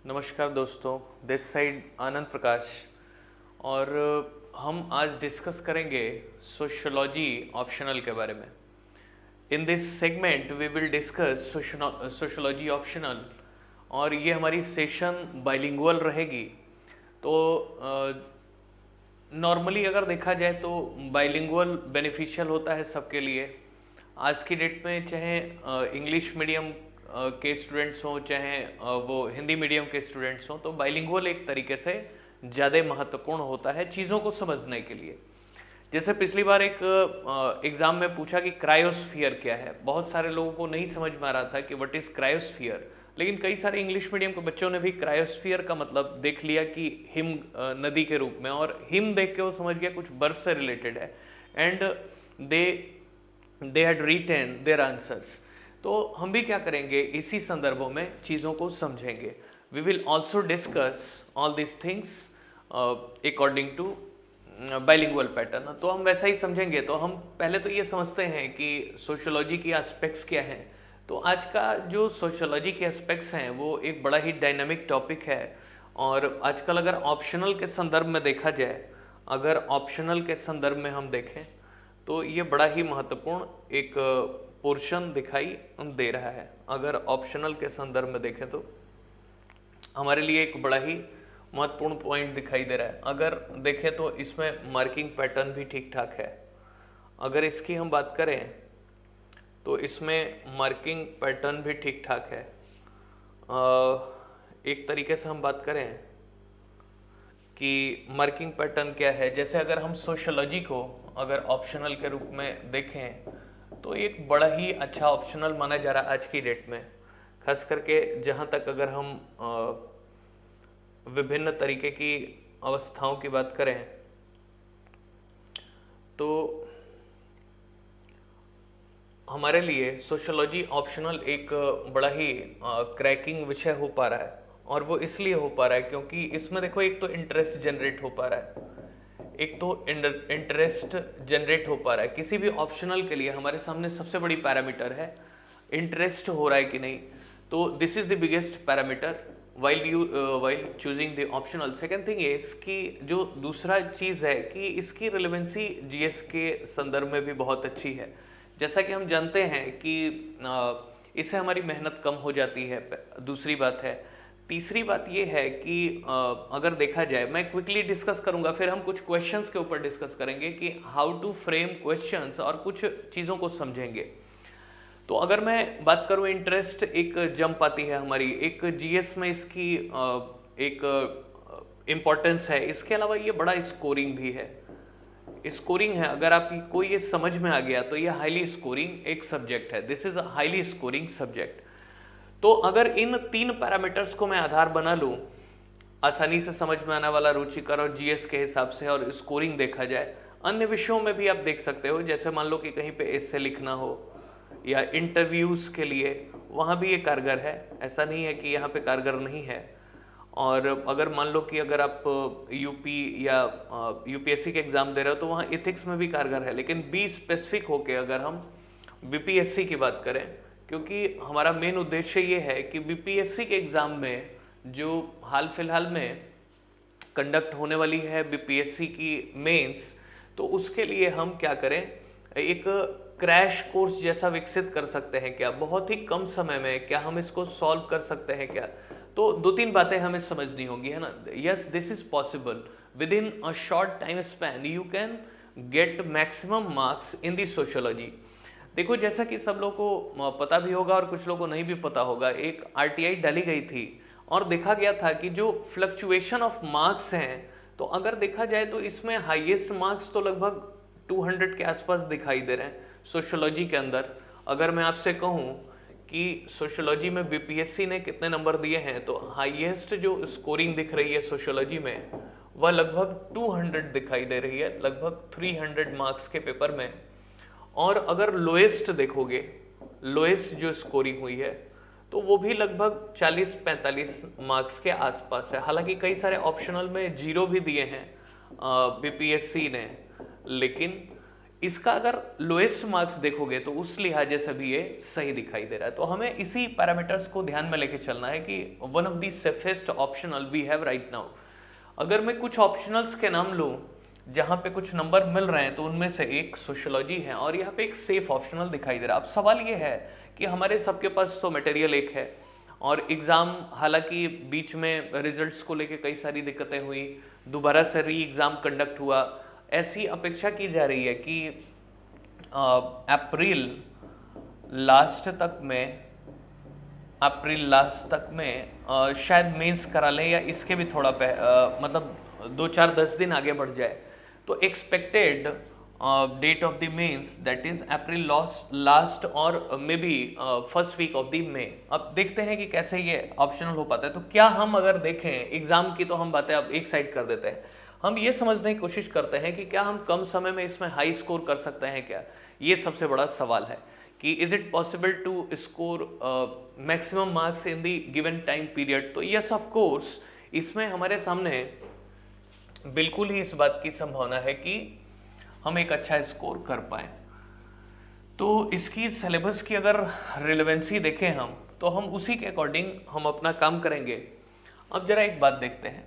नमस्कार दोस्तों, this side Anand Prakash. और हम आज डिस्कस करेंगे सोशियोलॉजी ऑप्शनल के बारे में। In this segment we will discuss sociology optional, और ये हमारी सेशन बाइलिंगुअल रहेगी। तो नॉर्मली अगर देखा जाए तो बाइलिंगुअल बेनिफिशियल होता है सबके लिए। आज की डेट में चाहे इंग्लिश मीडियम के स्टूडेंट्स हों, चाहे वो हिंदी मीडियम के स्टूडेंट्स हों, तो बाइलिंगुअल एक तरीके से ज़्यादा महत्वपूर्ण होता है चीज़ों को समझने के लिए। जैसे पिछली बार एक एग्ज़ाम में पूछा कि क्रायोस्फीयर क्या है। बहुत सारे लोगों को नहीं समझ में आ रहा था कि व्हाट इज़ क्रायोस्फीयर, लेकिन कई सारे इंग्लिश मीडियम के बच्चों ने भी क्रायोस्फीयर का मतलब देख लिया कि हिम नदी के रूप में, और हिम देख के वो समझ गया कुछ बर्फ से रिलेटेड है, and they had written their answers. तो हम भी क्या करेंगे, इसी संदर्भों में चीज़ों को समझेंगे। We will also discuss all this things according to bilingual pattern. तो हम वैसा ही समझेंगे। तो हम पहले तो ये समझते हैं कि सोशियोलॉजी की एस्पेक्ट्स क्या हैं। तो आज का जो सोशियोलॉजी के एस्पेक्ट्स हैं वो एक बड़ा ही डायनामिक टॉपिक है, और आजकल अगर ऑप्शनल के संदर्भ में देखा जाए, अगर ऑप्शनल के संदर्भ में हम देखें तो ये बड़ा ही महत्वपूर्ण एक पोर्शन दिखाई दे रहा है। अगर ऑप्शनल के संदर्भ में देखें तो हमारे लिए एक बड़ा ही महत्वपूर्ण पॉइंट दिखाई दे रहा है। अगर देखें तो इसमें मार्किंग पैटर्न भी ठीक ठाक है। अगर इसकी हम बात करें तो इसमें मार्किंग पैटर्न भी ठीक ठाक है। एक तरीके से हम बात करें कि मार्किंग पैटर्न क्या है, जैसे अगर हम सोशियोलॉजी को अगर ऑप्शनल के रूप में देखें तो एक बड़ा ही अच्छा ऑप्शनल माना जा रहा है आज की डेट में। खास करके जहाँ तक अगर हम विभिन्न तरीके की अवस्थाओं की बात करें तो हमारे लिए सोशियोलॉजी ऑप्शनल एक बड़ा ही क्रैकिंग विषय हो पा रहा है। और वो इसलिए हो पा रहा है क्योंकि इसमें देखो, एक तो इंटरेस्ट जनरेट हो पा रहा है, एक तो इंटरेस्ट जनरेट हो पा रहा है। किसी भी ऑप्शनल के लिए हमारे सामने सबसे बड़ी पैरामीटर है इंटरेस्ट हो रहा है कि नहीं। तो this is the biggest parameter while choosing the optional. Second thing is कि जो दूसरा चीज़ है कि इसकी रिलेवेंसी जीएस के संदर्भ में भी बहुत अच्छी है। जैसा कि हम जानते हैं कि इससे हमारी मेहनत कम हो जाती है, दूसरी बात है। तीसरी बात ये है कि अगर देखा जाए, मैं क्विकली डिस्कस करूंगा, फिर हम कुछ क्वेश्चंस के ऊपर डिस्कस करेंगे कि हाउ टू फ्रेम क्वेश्चंस, और कुछ चीज़ों को समझेंगे। तो अगर मैं बात करूं, इंटरेस्ट एक जंप आती है हमारी, एक जीएस में इसकी एक इम्पोर्टेंस है। इसके अलावा ये बड़ा स्कोरिंग भी है। स्कोरिंग है, अगर आपकी कोई ये समझ में आ गया तो ये हाईली स्कोरिंग एक सब्जेक्ट है। This is a highly scoring subject. तो अगर इन तीन पैरामीटर्स को मैं आधार बना लूँ, आसानी से समझ में आने वाला, रुचिकर और जीएस के हिसाब से, और स्कोरिंग देखा जाए, अन्य विषयों में भी आप देख सकते हो। जैसे मान लो कि कहीं पे एस्से लिखना हो या इंटरव्यूज़ के लिए, वहाँ भी ये कारगर है, ऐसा नहीं है कि यहाँ पे कारगर नहीं है। और अगर मान लो कि अगर आप यूपी या यूपीएससी के एग्ज़ाम दे रहे हो तो वहाँ इथिक्स में भी कारगर है। लेकिन बी स्पेसिफिक होके अगर हम बीपीएससी की बात करें, क्योंकि हमारा मेन उद्देश्य ये है कि बीपीएससी के एग्ज़ाम में जो हाल फिलहाल में कंडक्ट होने वाली है बीपीएससी की मेंस, तो उसके लिए हम क्या करें, एक क्रैश कोर्स जैसा विकसित कर सकते हैं क्या, बहुत ही कम समय में क्या हम इसको सॉल्व कर सकते हैं क्या। तो दो तीन बातें हमें समझनी होगी, है ना। Yes, this is possible. With in a short time span you can get maximum marks in the sociology. देखो, जैसा कि सब लोगों को पता भी होगा और कुछ लोगों को नहीं भी पता होगा, एक आरटीआई डाली गई थी और देखा गया था कि जो फ्लक्चुएशन ऑफ मार्क्स हैं, तो अगर देखा जाए तो इसमें हाईएस्ट मार्क्स तो लगभग 200 के आसपास दिखाई दे रहे हैं सोशियोलॉजी के अंदर। अगर मैं आपसे कहूँ कि सोशियोलॉजी में बीपीएससी ने कितने नंबर दिए हैं, तो हाईएस्ट जो स्कोरिंग दिख रही है सोशियोलॉजी में वह लगभग 200 दिखाई दे रही है, लगभग 300 मार्क्स के पेपर में। और अगर लोएस्ट देखोगे, लोएस्ट जो स्कोरिंग हुई है, तो वो भी लगभग 40-45 मार्क्स के आसपास है। हालांकि कई सारे ऑप्शनल में 0 भी दिए हैं बीपीएससी ने, लेकिन इसका अगर लोएस्ट मार्क्स देखोगे तो उस लिहाजे से भी ये सही दिखाई दे रहा है। तो हमें इसी पैरामीटर्स को ध्यान में लेके चलना है कि one of the safest optional we have right now. अगर मैं कुछ ऑप्शनल्स के नाम लूँ जहाँ पे कुछ नंबर मिल रहे हैं तो उनमें से एक सोशियोलॉजी है और यहाँ पे एक सेफ ऑप्शनल दिखाई दे रहा है। अब सवाल ये है कि हमारे सबके पास तो मटेरियल एक है और एग्ज़ाम, हालांकि बीच में रिजल्ट्स को लेके कई सारी दिक्कतें हुई, दोबारा से री एग्ज़ाम कंडक्ट हुआ, ऐसी अपेक्षा की जा रही है कि अप्रैल लास्ट तक में शायद मेंस करा लें या इसके भी थोड़ा मतलब 2-4-10 दिन आगे बढ़ जाए। तो expected date of the mains that is April last और maybe first week of the May. अब देखते हैं कि कैसे ये ऑप्शनल हो पाता है। तो क्या हम अगर देखें एग्जाम की तो हम बातें अब एक साइड कर देते हैं, हम ये समझने की कोशिश करते हैं कि क्या हम कम समय में इसमें हाई स्कोर कर सकते हैं क्या। ये सबसे बड़ा सवाल है कि is it possible to score maximum marks in the given time period. तो यस ऑफ कोर्स, इसमें हमारे सामने बिल्कुल ही इस बात की संभावना है कि हम एक अच्छा स्कोर कर पाए। तो इसकी सिलेबस की अगर रिलेवेंसी देखें हम तो हम उसी के अकॉर्डिंग हम अपना काम करेंगे। अब जरा एक बात देखते हैं,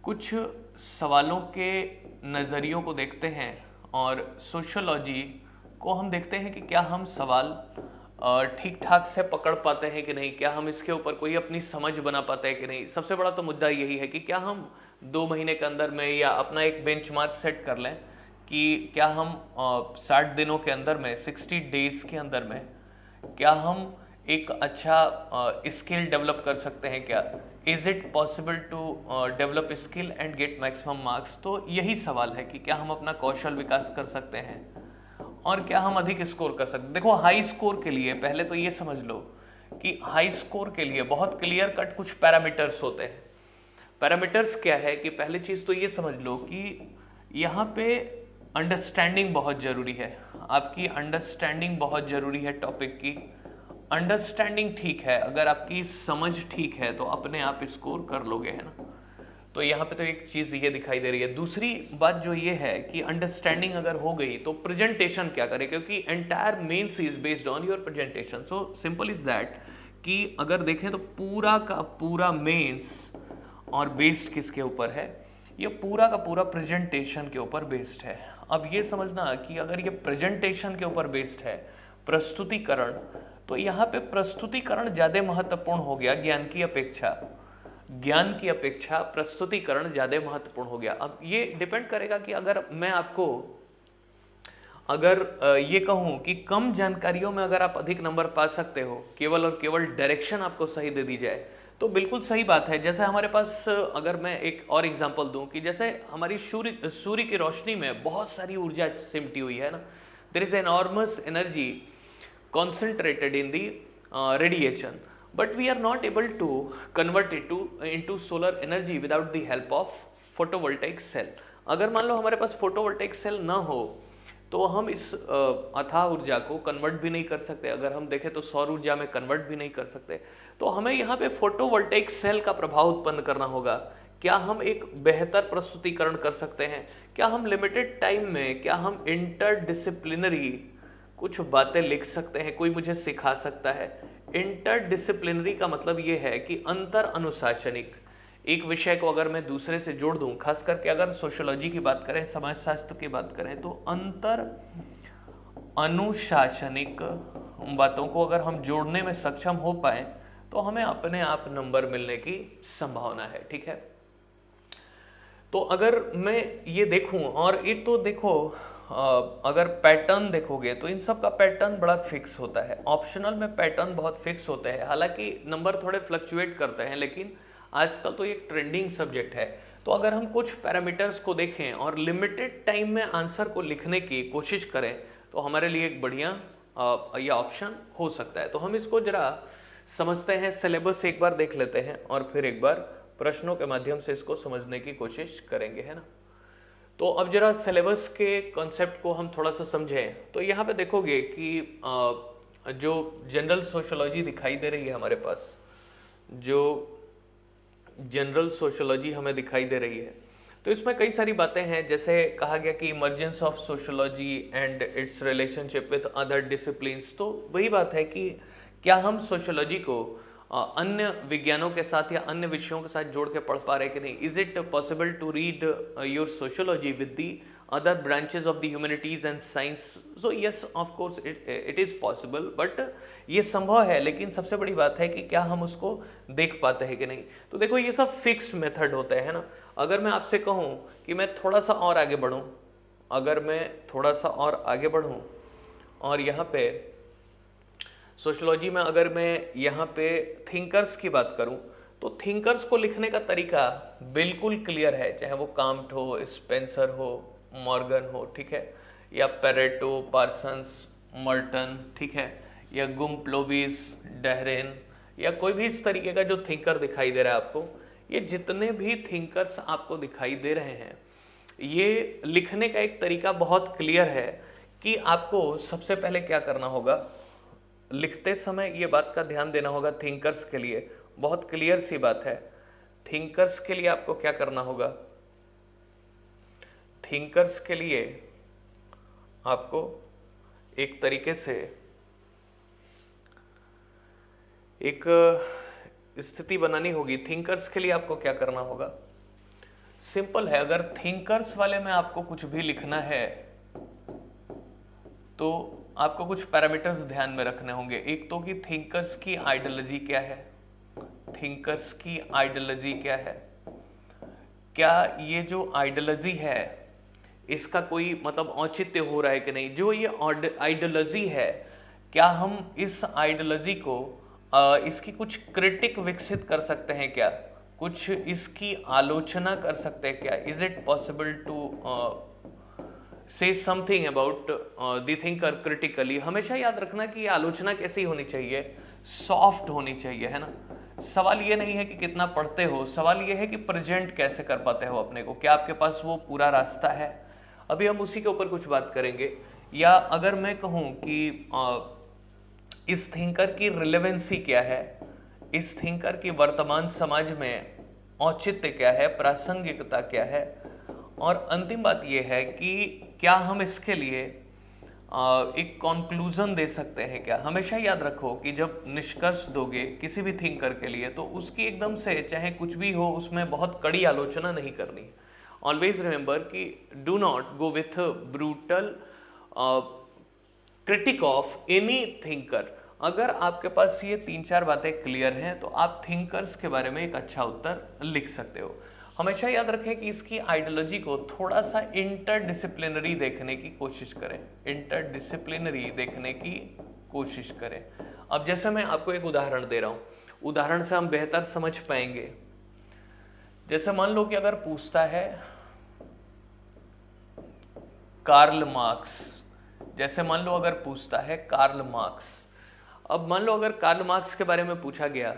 कुछ सवालों के नज़रियों को देखते हैं और सोशियोलॉजी को हम देखते हैं कि क्या हम सवाल ठीक ठाक से पकड़ पाते हैं कि नहीं, क्या हम इसके ऊपर कोई अपनी समझ बना पाते हैं कि नहीं। सबसे बड़ा तो मुद्दा यही है कि क्या हम 2 महीने के अंदर में या अपना एक बेंचमार्क सेट कर लें कि क्या हम 60 दिनों के अंदर में, 60 डेज के अंदर में क्या हम एक अच्छा स्किल डेवलप कर सकते हैं क्या। Is it possible to develop skill and get maximum marks. तो यही सवाल है कि क्या हम अपना कौशल विकास कर सकते हैं और क्या हम अधिक स्कोर कर सकते हैं। देखो, हाई स्कोर के लिए पहले तो ये समझ लो कि हाई स्कोर के लिए बहुत क्लियर कट कुछ पैरामीटर्स होते हैं। पैरामीटर्स क्या है कि पहली चीज़ तो ये समझ लो कि यहाँ पे अंडरस्टैंडिंग बहुत ज़रूरी है, आपकी अंडरस्टैंडिंग बहुत ज़रूरी है। टॉपिक की अंडरस्टैंडिंग ठीक है, अगर आपकी समझ ठीक है तो अपने आप स्कोर कर लोगे, है ना। तो यहाँ पे तो एक चीज़ ये दिखाई दे रही है। दूसरी बात जो ये है कि अंडरस्टैंडिंग अगर हो गई तो प्रेजेंटेशन क्या करें, क्योंकि entire mains is based on your presentation. So simple is that कि अगर देखें तो पूरा का पूरा मेंस और बेस्ड किसके ऊपर है, ये पूरा का पूरा प्रेजेंटेशन के ऊपर बेस्ड है। अब ये समझना कि अगर ये प्रेजेंटेशन के ऊपर बेस्ड है, प्रस्तुतिकरण, तो यहाँ पे प्रस्तुतिकरण ज़्यादा महत्वपूर्ण हो गया ज्ञान की अपेक्षा। ज्ञान की अपेक्षा प्रस्तुतिकरण ज़्यादा महत्वपूर्ण हो गया। अब ये डिपेंड करेगा कि अगर मैं आपको अगर ये कहूँ कि कम जानकारियों में अगर आप अधिक नंबर पा सकते हो, केवल और केवल डायरेक्शन आपको सही दे दी जाए, तो बिल्कुल सही बात है। जैसे हमारे पास अगर मैं एक और एग्जांपल दूं कि जैसे हमारी सूर्य की रोशनी में बहुत सारी ऊर्जा सिमटी हुई है ना, there is enormous energy concentrated in the radiation, but we are not able to convert it into solar energy without the help of photovoltaic cell. अगर मान लो हमारे पास फोटोवोल्टाइक सेल ना हो तो हम इस अथाह ऊर्जा को कन्वर्ट भी नहीं कर सकते। अगर हम देखें तो सौर ऊर्जा में कन्वर्ट भी नहीं कर सकते। तो हमें यहाँ पे फोटोवोल्टाइक सेल का प्रभाव उत्पन्न करना होगा। क्या हम एक बेहतर प्रस्तुतिकरण कर सकते हैं, क्या हम लिमिटेड टाइम में, क्या हम इंटरडिसिप्लिनरी कुछ बातें लिख सकते हैं, कोई मुझे सिखा सकता है। इंटरडिसिप्लिनरी का मतलब ये है कि अंतर अनुशासनिक, एक विषय को अगर मैं दूसरे से जोड़ दूं, खास करके अगर सोशियोलॉजी की बात करें, समाजशास्त्र की बात करें, तो अंतर अनुशासनिक बातों को अगर हम जोड़ने में सक्षम हो पाए तो हमें अपने आप नंबर मिलने की संभावना है। ठीक है, तो अगर मैं ये देखूं, और एक तो देखो अगर पैटर्न देखोगे तो इन सब का पैटर्न बड़ा फिक्स होता है। ऑप्शनल में पैटर्न बहुत फिक्स होते हैं, हालांकि नंबर थोड़े फ्लक्चुएट करते हैं, लेकिन आजकल तो एक ट्रेंडिंग सब्जेक्ट है। तो अगर हम कुछ पैरामीटर्स को देखें और लिमिटेड टाइम में आंसर को लिखने की कोशिश करें तो हमारे लिए एक बढ़िया यह ऑप्शन हो सकता है। तो हम इसको जरा समझते हैं, सिलेबस एक बार देख लेते हैं और फिर एक बार प्रश्नों के माध्यम से इसको समझने की कोशिश करेंगे, है ना। तो अब जरा सिलेबस के कॉन्सेप्ट को हम थोड़ा सा समझें। तो यहाँ पे देखोगे कि जो जनरल सोशियोलॉजी दिखाई दे रही है हमारे पास, जो जनरल सोशियोलॉजी हमें दिखाई दे रही है, तो इसमें कई सारी बातें हैं, जैसे कहा गया कि emergence of sociology and it's relationship with other disciplines. तो वही बात है कि क्या हम सोशोलॉजी को अन्य विज्ञानों के साथ या अन्य विषयों के साथ जोड़ के पढ़ पा रहे कि नहीं। Is it possible to read your sociology with the other branches of the humanities and science? So yes, of course it is possible, but ये संभव है, लेकिन सबसे बड़ी बात है कि क्या हम उसको देख पाते हैं कि नहीं। तो देखो ये सब फिक्स्ड मेथड होते हैं ना। अगर मैं आपसे कहूँ कि मैं थोड़ा सा और आगे बढ़ूँ, अगर मैं थोड़ा सा और आगे बढ़ूँ और यहाँ पे सोशोलॉजी में अगर मैं यहाँ पे थिंकर्स की बात करूँ, तो थिंकर्स को लिखने का तरीका बिल्कुल क्लियर है, चाहे वो काम्ट हो, स्पेंसर हो, मॉर्गन हो, ठीक है, या पेरेटो, पार्सन्स, मर्टन, ठीक है, या गुम्प्लोविस, डेहरेन, या कोई भी इस तरीके का जो थिंकर दिखाई दे रहा है आपको, ये जितने भी थिंकर्स आपको दिखाई दे रहे हैं, ये लिखने का एक तरीका बहुत क्लियर है कि आपको सबसे पहले क्या करना होगा। लिखते समय ये बात का ध्यान देना होगा थिंकर्स के लिए, बहुत क्लियर सी बात है। थिंकर्स के लिए आपको क्या करना होगा, थिंकर्स के लिए आपको एक तरीके से एक स्थिति बनानी होगी। थिंकर्स के लिए आपको क्या करना होगा, सिंपल है। अगर थिंकर्स वाले में आपको कुछ भी लिखना है तो आपको कुछ पैरामीटर्स ध्यान में रखने होंगे। एक तो कि थिंकर्स की आइडियोलॉजी क्या है, थिंकर्स की आइडियोलॉजी क्या है, क्या ये जो आइडियोलॉजी है इसका कोई मतलब औचित्य हो रहा है कि नहीं। जो ये आइडियोलॉजी है, क्या हम इस आइडियोलॉजी को इसकी कुछ क्रिटिक विकसित कर सकते हैं क्या, कुछ इसकी आलोचना कर सकते हैं क्या। Is it possible to say something about the thinker critically. हमेशा याद रखना कि ये आलोचना कैसी होनी चाहिए, सॉफ्ट होनी चाहिए, है ना। सवाल ये नहीं है कि कितना पढ़ते हो, सवाल ये है कि प्रेजेंट कैसे कर पाते हो अपने को, क्या आपके पास वो पूरा रास्ता है। अभी हम उसी के ऊपर कुछ बात करेंगे। या अगर मैं कहूँ कि इस थिंकर की रिलेवेंसी क्या है, इस थिंकर की वर्तमान समाज में औचित्य क्या है, प्रासंगिकता क्या है, और अंतिम बात यह है कि क्या हम इसके लिए एक कंक्लूजन दे सकते हैं क्या। हमेशा याद रखो कि जब निष्कर्ष दोगे किसी भी थिंकर के लिए, तो उसकी एकदम से चाहे कुछ भी हो उसमें बहुत कड़ी आलोचना नहीं करनी। ऑलवेज रिमेंबर कि do not go with brutal critic of any thinker. अगर आपके पास ये 3-4 बातें क्लियर हैं तो आप थिंकर्स के बारे में एक अच्छा उत्तर लिख सकते हो। हमेशा याद रखें कि इसकी आइडियोलॉजी को थोड़ा सा इंटरडिसिप्लिनरी देखने की कोशिश करें, इंटरडिसिप्लिनरी देखने की कोशिश करें। अब जैसे मैं आपको एक उदाहरण दे रहा हूँ, उदाहरण से हम बेहतर समझ पाएंगे। जैसे मान लो कि अगर पूछता है कार्ल मार्क्स, जैसे मान लो अगर पूछता है कार्ल मार्क्स, अब मान लो अगर कार्ल मार्क्स के बारे में पूछा गया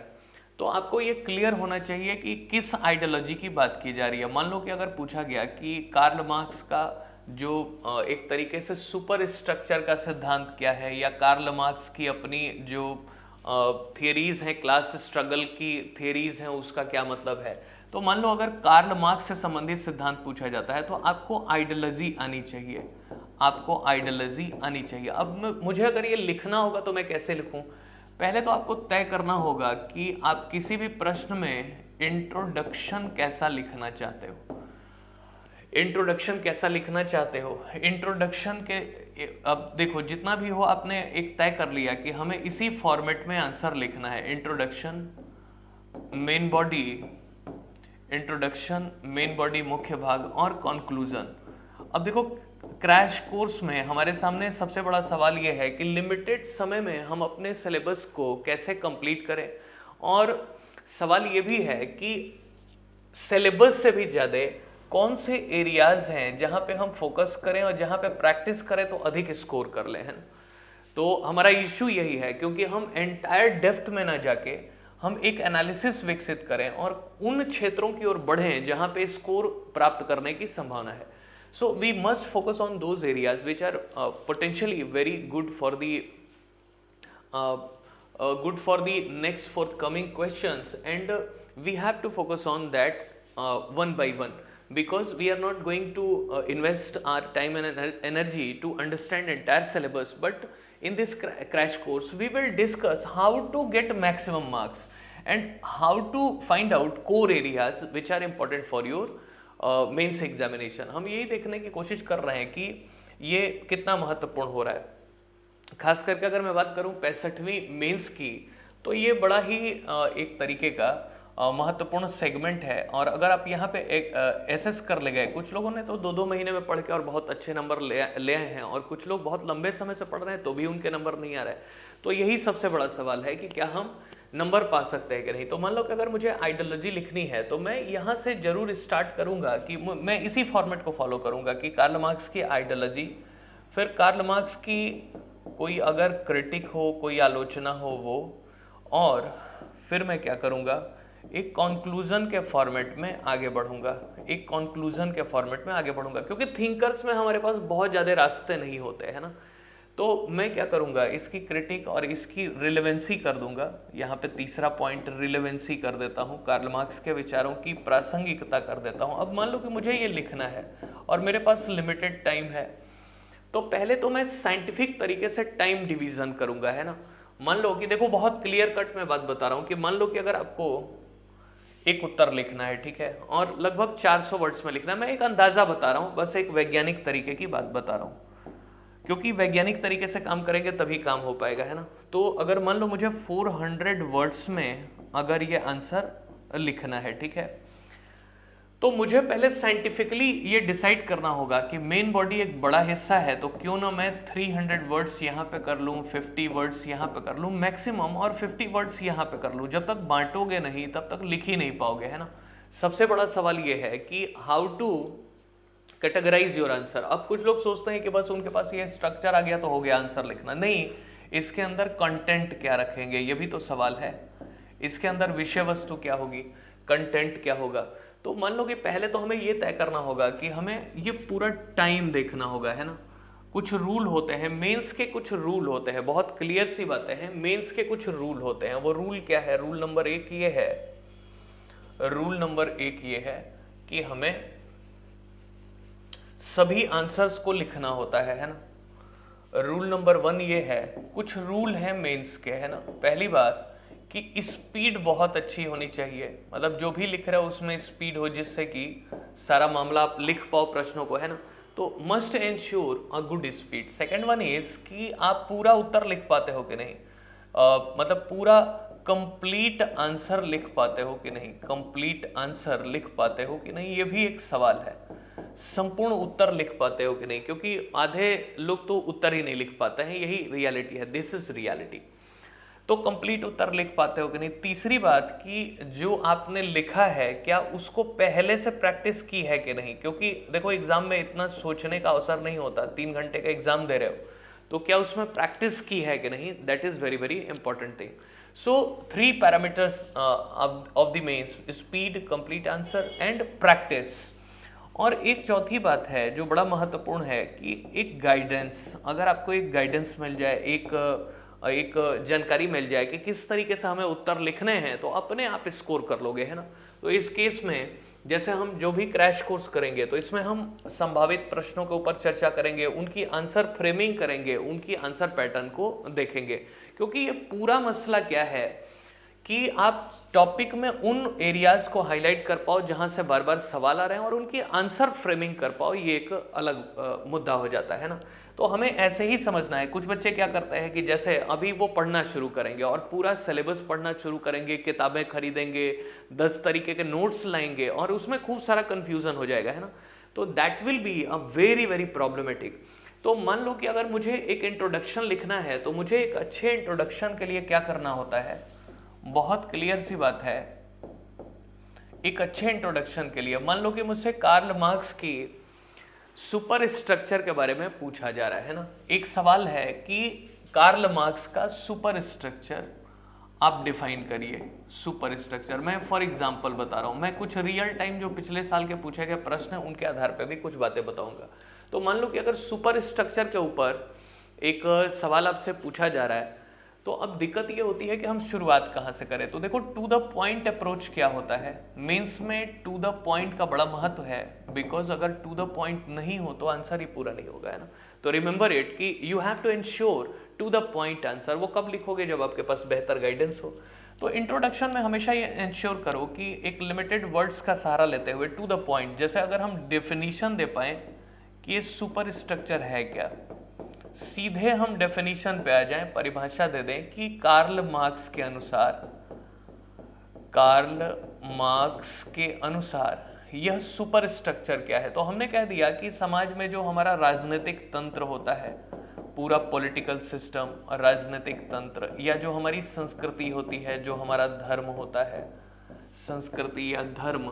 तो आपको ये क्लियर होना चाहिए कि किस आइडियोलॉजी की बात की जा रही है। मान लो कि अगर पूछा गया कि कार्ल मार्क्स का जो एक तरीके से सुपर स्ट्रक्चर का सिद्धांत क्या है, या कार्ल मार्क्स की अपनी जो थियरीज हैं, क्लास स्ट्रगल की थियरीज हैं, उसका क्या मतलब है। तो मान लो अगर कार्ल मार्क्स से संबंधित सिद्धांत पूछा जाता है तो आपको आइडियोलॉजी आनी चाहिए, आपको आइडियोलॉजी आनी चाहिए। अब मुझे अगर ये लिखना होगा तो मैं कैसे लिखूं। पहले तो आपको तय करना होगा कि आप किसी भी प्रश्न में इंट्रोडक्शन कैसा लिखना चाहते हो, इंट्रोडक्शन कैसा लिखना चाहते हो। इंट्रोडक्शन के अब देखो जितना भी हो आपने एक तय कर लिया कि हमें इसी फॉर्मेट में आंसर लिखना है। Introduction, main body, introduction, main body, मुख्य भाग और कंक्लूजन। अब देखो क्रैश कोर्स में हमारे सामने सबसे बड़ा सवाल यह है कि लिमिटेड समय में हम अपने सिलेबस को कैसे कंप्लीट करें, और सवाल यह भी है कि सिलेबस से भी ज़्यादा कौन से एरियाज हैं जहां पे हम फोकस करें और जहां पे प्रैक्टिस करें तो अधिक स्कोर कर लें, है ना। तो हमारा इश्यू यही है, क्योंकि हम एंटायर डेप्थ में ना जाके हम एक एनालिसिस विकसित करें और उन क्षेत्रों की ओर बढ़ें जहां पे स्कोर प्राप्त करने की संभावना है। So we must focus on those areas which are potentially very good for the next forthcoming questions, and we have to focus on that one by one. because we are not going to invest our time and energy to understand entire syllabus, but in this crash course we will discuss how to get maximum marks and how to find out core areas which are important for your mains examination. हम यही देखने की कोशिश कर रहे हैं कि ये कितना महत्वपूर्ण हो रहा है। खास करके अगर मैं बात करूं 65वीं मेंस की, तो ये बड़ा ही एक तरीके का महत्वपूर्ण सेगमेंट है। और अगर आप यहाँ पे एक एसएस कर ले गए, कुछ लोगों ने तो 2-2 महीने में पढ़ के और बहुत अच्छे नंबर ले आए हैं, और कुछ लोग बहुत लंबे समय से पढ़ रहे हैं तो भी उनके नंबर नहीं आ रहे। तो यही सबसे बड़ा सवाल है कि क्या हम नंबर पा सकते हैं कि नहीं। तो मान लो कि अगर मुझे आइडियोलॉजी लिखनी है तो मैं यहाँ से जरूर स्टार्ट करूँगा कि मैं इसी फॉर्मेट को फॉलो करूँगा कि कार्ल मार्क्स की आइडियोलॉजी, फिर कार्ल मार्क्स की कोई अगर क्रिटिक हो, कोई आलोचना हो वो, और फिर मैं क्या करूँगा, एक कंक्लूजन के फॉर्मेट में आगे बढ़ूंगा, एक कंक्लूजन के फॉर्मेट में आगे बढ़ूंगा, क्योंकि थिंकर्स में हमारे पास बहुत ज़्यादा रास्ते नहीं होते हैं ना। तो मैं क्या करूंगा, इसकी क्रिटिक और इसकी रिलेवेंसी कर दूंगा। यहाँ पे तीसरा पॉइंट रिलेवेंसी कर देता हूँ, कार्ल मार्क्स के विचारों की प्रासंगिकता कर देता हूँ। अब मान लो कि मुझे ये लिखना है और मेरे पास लिमिटेड टाइम है, तो पहले तो मैं साइंटिफिक तरीके से टाइम डिवीजन करूंगा, है ना। मान लो कि देखो, बहुत क्लियर कट मैं बात बता रहा हूँ कि मान लो कि अगर आपको एक उत्तर लिखना है, ठीक है, और लगभग 400 वर्ड्स में लिखना है। मैं एक अंदाजा बता रहा हूँ, बस एक वैज्ञानिक तरीके की बात बता रहा हूँ, क्योंकि वैज्ञानिक तरीके से काम करेंगे तभी काम हो पाएगा, है ना। तो अगर मान लो मुझे 400 वर्ड्स में अगर ये आंसर लिखना है, ठीक है, तो मुझे पहले साइंटिफिकली ये डिसाइड करना होगा कि मेन बॉडी एक बड़ा हिस्सा है, तो क्यों ना मैं 300 वर्ड्स यहाँ पे कर लूँ, 50 वर्ड्स यहाँ पे कर लूँ मैक्सिमम, और 50 वर्ड्स यहाँ पे कर लूँ। जब तक बांटोगे नहीं तब तक लिख ही नहीं पाओगे, है ना। सबसे बड़ा सवाल ये है कि how to categorise your answer. अब कुछ लोग सोचते हैं कि बस उनके पास ये स्ट्रक्चर आ गया तो हो गया आंसर लिखना, नहीं, इसके अंदर कंटेंट क्या रखेंगे ये भी तो सवाल है। इसके अंदर विषय वस्तु क्या होगी, कंटेंट क्या होगा। तो मान लो कि पहले तो हमें ये तय करना होगा कि हमें ये पूरा टाइम देखना होगा, है ना। कुछ रूल होते हैं, मेंस के कुछ रूल होते हैं, बहुत क्लियर सी बातें हैं, मेंस के कुछ रूल होते हैं। वो रूल क्या है? रूल नंबर 1 ये है, रूल नंबर 1 ये है कि हमें सभी आंसर्स को लिखना होता है ना। रूल नंबर 1 ये है, कुछ रूल है मेंस के, है ना। पहली बात कि स्पीड बहुत अच्छी होनी चाहिए, मतलब जो भी लिख रहे हो उसमें स्पीड हो, जिससे कि सारा मामला आप लिख पाओ प्रश्नों को, है ना। तो must ensure a good speed. Second one is कि आप पूरा उत्तर लिख पाते हो कि नहीं, मतलब पूरा कंप्लीट आंसर लिख पाते हो कि नहीं, कंप्लीट आंसर लिख पाते हो कि नहीं, ये भी एक सवाल है। संपूर्ण उत्तर लिख पाते हो कि नहीं, क्योंकि आधे लोग तो उत्तर ही नहीं लिख पाते हैं, यही रियलिटी है, दिस इज रियलिटी। तो कंप्लीट उत्तर लिख पाते हो कि नहीं। तीसरी बात कि जो आपने लिखा है क्या उसको पहले से प्रैक्टिस की है कि नहीं, क्योंकि देखो एग्जाम में इतना सोचने का अवसर नहीं होता, 3 घंटे का एग्जाम दे रहे हो, तो क्या उसमें प्रैक्टिस की है कि नहीं, that is very very important thing. So 3 parameters of the mains, speed, complete answer and practice. और एक चौथी बात है जो बड़ा महत्वपूर्ण है कि एक गाइडेंस, अगर आपको एक गाइडेंस मिल जाए, एक जानकारी मिल जाए कि किस तरीके से हमें उत्तर लिखने हैं, तो अपने आप स्कोर कर लोगे, है ना। तो इस केस में जैसे हम जो भी क्रैश कोर्स करेंगे तो इसमें हम संभावित प्रश्नों के ऊपर चर्चा करेंगे, उनकी आंसर फ्रेमिंग करेंगे, उनकी आंसर पैटर्न को देखेंगे, क्योंकि ये पूरा मसला क्या है कि आप टॉपिक में उन एरियाज को हाईलाइट कर पाओ जहां से बार बार सवाल आ रहे हैं और उनकी आंसर फ्रेमिंग कर पाओ, ये एक अलग मुद्दा हो जाता है ना। तो हमें ऐसे ही समझना है। कुछ बच्चे क्या करते हैं कि जैसे अभी वो पढ़ना शुरू करेंगे और पूरा सिलेबस पढ़ना शुरू करेंगे, किताबें खरीदेंगे, 10 तरीके के नोट्स लाएंगे और उसमें खूब सारा कंफ्यूजन हो जाएगा, है ना। तो that will be a very very problematic. तो मान लो कि अगर मुझे एक इंट्रोडक्शन लिखना है तो मुझे एक अच्छे इंट्रोडक्शन के लिए क्या करना होता है, बहुत क्लियर सी बात है। एक अच्छे इंट्रोडक्शन के लिए मान लो कि मुझसे कार्ल मार्क्स की सुपर स्ट्रक्चर के बारे में पूछा जा रहा है ना। एक सवाल है कि कार्ल मार्क्स का सुपर स्ट्रक्चर आप डिफाइन करिए। सुपर स्ट्रक्चर मैं फॉर एग्जांपल बता रहा हूं, मैं कुछ रियल टाइम जो पिछले साल के पूछे गए प्रश्न हैं उनके आधार पर भी कुछ बातें बताऊंगा। तो मान लो कि अगर सुपर स्ट्रक्चर के ऊपर एक सवाल आपसे पूछा जा रहा है तो अब दिक्कत ये होती है कि हम शुरुआत कहाँ से करें। तो देखो टू द पॉइंट अप्रोच क्या होता है, मेंस में टू द पॉइंट का बड़ा महत्व है, बिकॉज अगर टू द पॉइंट नहीं हो तो आंसर ही पूरा नहीं होगा, है ना। तो रिमेंबर इट कि you have to ensure to the point answer. वो कब लिखोगे, जब आपके पास बेहतर गाइडेंस हो। तो इंट्रोडक्शन में हमेशा ये इंश्योर करो कि एक लिमिटेड वर्ड्स का सहारा लेते हुए टू द पॉइंट, जैसे अगर हम डेफिनेशन दे पाए कि ये सुपर स्ट्रक्चर है क्या, सीधे हम डेफिनेशन पे आ जाएं, परिभाषा दे दें कि कार्ल मार्क्स के अनुसार यह सुपर स्ट्रक्चर क्या है। तो हमने कह दिया कि समाज में जो हमारा राजनीतिक तंत्र होता है, पूरा पॉलिटिकल सिस्टम, राजनीतिक तंत्र, या जो हमारी संस्कृति होती है, जो हमारा धर्म होता है, संस्कृति या धर्म,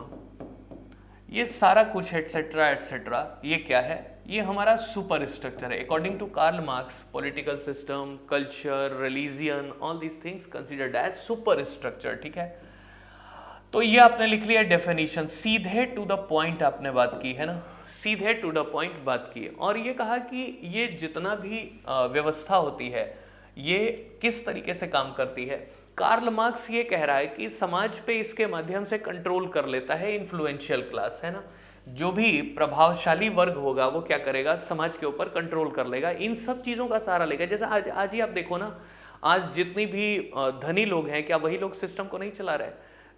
ये सारा कुछ एटसेट्रा एटसेट्रा, ये क्या है, ये हमारा सुपर स्ट्रक्चर है। According to Karl Marx, political system, culture, religion, all these things considered as super structure, ठीक है। तो ये आपने लिख लिया डेफिनेशन, सीधे टू द पॉइंट आपने बात की है ना, सीधे टू द पॉइंट बात की। और ये कहा कि ये जितना भी व्यवस्था होती है ये किस तरीके से काम करती है। कार्ल मार्क्स ये कह रहा है कि समाज पे इसके माध्यम से कंट्रोल कर लेता है इन्फ्लुएंशियल क्लास, है ना। जो भी प्रभावशाली वर्ग होगा वो क्या करेगा, समाज के ऊपर कंट्रोल कर लेगा, इन सब चीज़ों का सहारा लेगा। जैसे आज ही आप देखो ना, आज जितनी भी धनी लोग हैं, क्या वही लोग सिस्टम को नहीं चला रहे,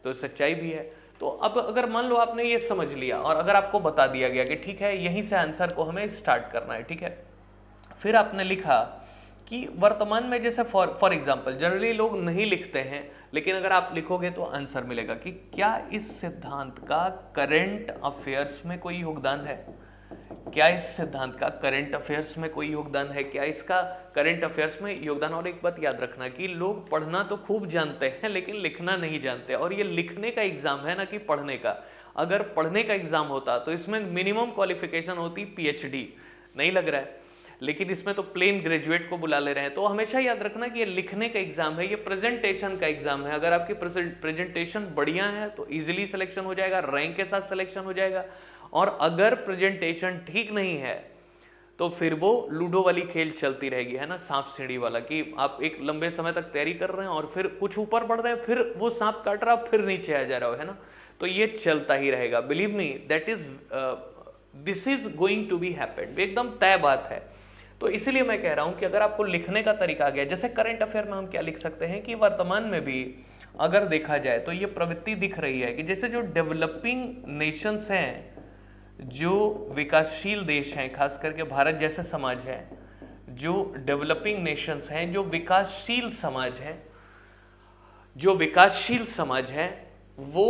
तो सच्चाई भी है। तो अब अगर मान लो आपने ये समझ लिया और अगर आपको बता दिया गया कि ठीक है यहीं से आंसर को हमें स्टार्ट करना है, ठीक है, फिर आपने लिखा कि वर्तमान में, जैसे फॉर एग्जांपल जनरली लोग नहीं लिखते हैं, लेकिन अगर आप लिखोगे तो आंसर मिलेगा कि क्या इस सिद्धांत का करंट अफेयर्स में कोई योगदान है, क्या इस सिद्धांत का करंट अफेयर्स में कोई योगदान है, क्या इसका करंट अफेयर्स में योगदान। और एक बात याद रखना कि लोग पढ़ना तो खूब जानते हैं लेकिन लिखना नहीं जानते, और ये लिखने का एग्जाम है ना कि पढ़ने का। अगर पढ़ने का एग्जाम होता तो इसमें मिनिमम क्वालिफिकेशन होती PhD, नहीं लग रहा है, लेकिन इसमें तो प्लेन ग्रेजुएट को बुला ले रहे हैं। तो हमेशा याद रखना कि ये लिखने का एग्जाम है, ये प्रेजेंटेशन का एग्जाम है। अगर आपकी प्रेजेंटेशन बढ़िया है तो इजीली सिलेक्शन हो जाएगा, रैंक के साथ सिलेक्शन हो जाएगा। और अगर प्रेजेंटेशन ठीक नहीं है तो फिर वो लूडो वाली खेल चलती रहेगी, है ना, सांप सीढ़ी वाला, कि आप एक लंबे समय तक तैयारी कर रहे हैं और फिर कुछ ऊपर बढ़ रहे हैं, फिर वो सांप काट रहा, फिर नीचे आ जा रहा है ना। तो ये चलता ही रहेगा, believe me, this is going to be happened, एकदम तय बात है। तो इसीलिए मैं कह रहा हूं कि अगर आपको लिखने का तरीका आ गया, जैसे करंट अफेयर में हम क्या लिख सकते हैं कि वर्तमान में भी अगर देखा जाए तो ये प्रवृत्ति दिख रही है कि जैसे जो डेवलपिंग नेशंस हैं, जो विकासशील देश हैं, खास करके भारत जैसे समाज है, जो डेवलपिंग नेशंस हैं, जो विकासशील समाज है, वो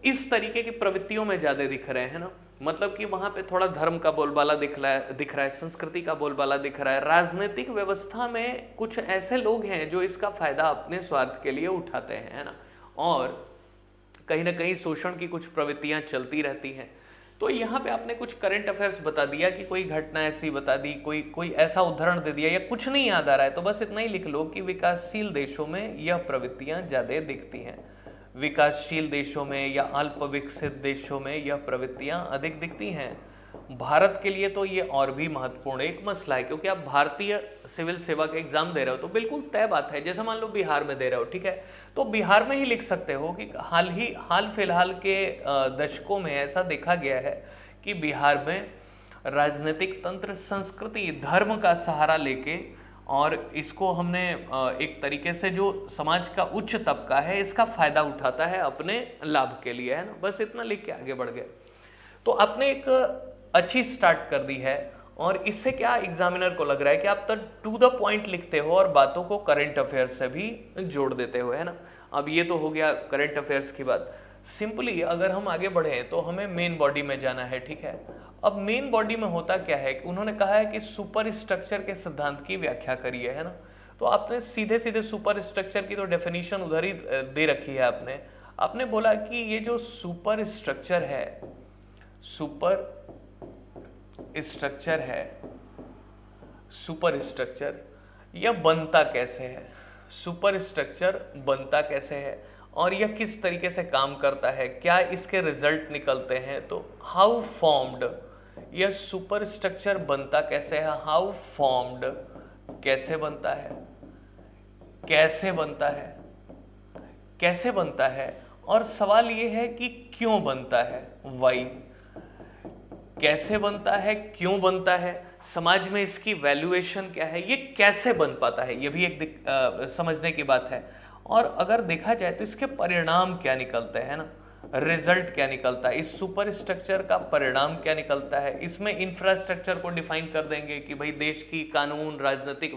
इस तरीके की प्रवृत्तियों में ज्यादा दिख रहे हैं ना। मतलब कि वहां पे थोड़ा धर्म का बोलबाला दिख रहा है, संस्कृति का बोलबाला दिख रहा है। राजनीतिक व्यवस्था में कुछ ऐसे लोग हैं जो इसका फायदा अपने स्वार्थ के लिए उठाते हैं, है ना, और कहीं ना कहीं शोषण की कुछ प्रवृत्तियां चलती रहती हैं। तो यहाँ पे आपने कुछ करंट अफेयर्स बता दिया कि कोई घटना ऐसी बता दी, कोई ऐसा उदाहरण दे दिया, या कुछ नहीं याद आ रहा है तो बस इतना ही लिख लो कि विकासशील देशों में यह प्रवृत्तियां ज्यादा दिखती हैं, विकासशील देशों में या अल्प विकसित देशों में यह प्रवृत्तियां अधिक दिखती हैं। भारत के लिए तो ये और भी महत्वपूर्ण एक मसला है, क्योंकि आप भारतीय सिविल सेवा का एग्जाम दे रहे हो तो बिल्कुल तय बात है, जैसे मान लो बिहार में दे रहे हो, ठीक है, तो बिहार में ही लिख सकते हो कि हाल फिलहाल के दशकों में ऐसा देखा गया है कि बिहार में राजनीतिक तंत्र, संस्कृति, धर्म का सहारा लेके, और इसको हमने एक तरीके से जो समाज का उच्च तबका है इसका फायदा उठाता है अपने लाभ के लिए, है ना। बस इतना लिख के आगे बढ़ गए। तो आपने एक अच्छी स्टार्ट कर दी है, और इससे क्या एग्जामिनर को लग रहा है कि आप तो टू द पॉइंट लिखते हो और बातों को करंट अफेयर्स से भी जोड़ देते हो, है ना। अब ये तो हो गया करंट अफेयर्स की बात। सिंपली अगर हम आगे बढ़े तो हमें मेन बॉडी में जाना है, ठीक है। अब मेन बॉडी में होता क्या है कि उन्होंने कहा है कि सुपर स्ट्रक्चर के सिद्धांत की व्याख्या करिए, है ना। तो आपने सीधे सीधे सुपर स्ट्रक्चर की तो डेफिनेशन उधर ही दे रखी है। आपने बोला कि ये जो सुपर स्ट्रक्चर यह बनता कैसे है, सुपर स्ट्रक्चर बनता कैसे है और यह किस तरीके से काम करता है, क्या इसके रिजल्ट निकलते हैं। तो हाउ फॉर्म्ड, यह सुपर स्ट्रक्चर बनता कैसे है, हाउ फॉर्म्ड, कैसे बनता है, कैसे बनता है, कैसे बनता है, और सवाल ये है कि क्यों बनता है, वाई। कैसे बनता है, क्यों बनता है, समाज में इसकी वैल्यूएशन क्या है, ये कैसे बन पाता है, ये भी एक समझने की बात है। और अगर देखा जाए तो इसके परिणाम क्या निकलते हैं ना, रिजल्ट क्या निकलता है, इस सुपर स्ट्रक्चर का परिणाम क्या निकलता है। इसमें इंफ्रास्ट्रक्चर को डिफाइन कर देंगे कि भाई देश की कानून, राजनीतिक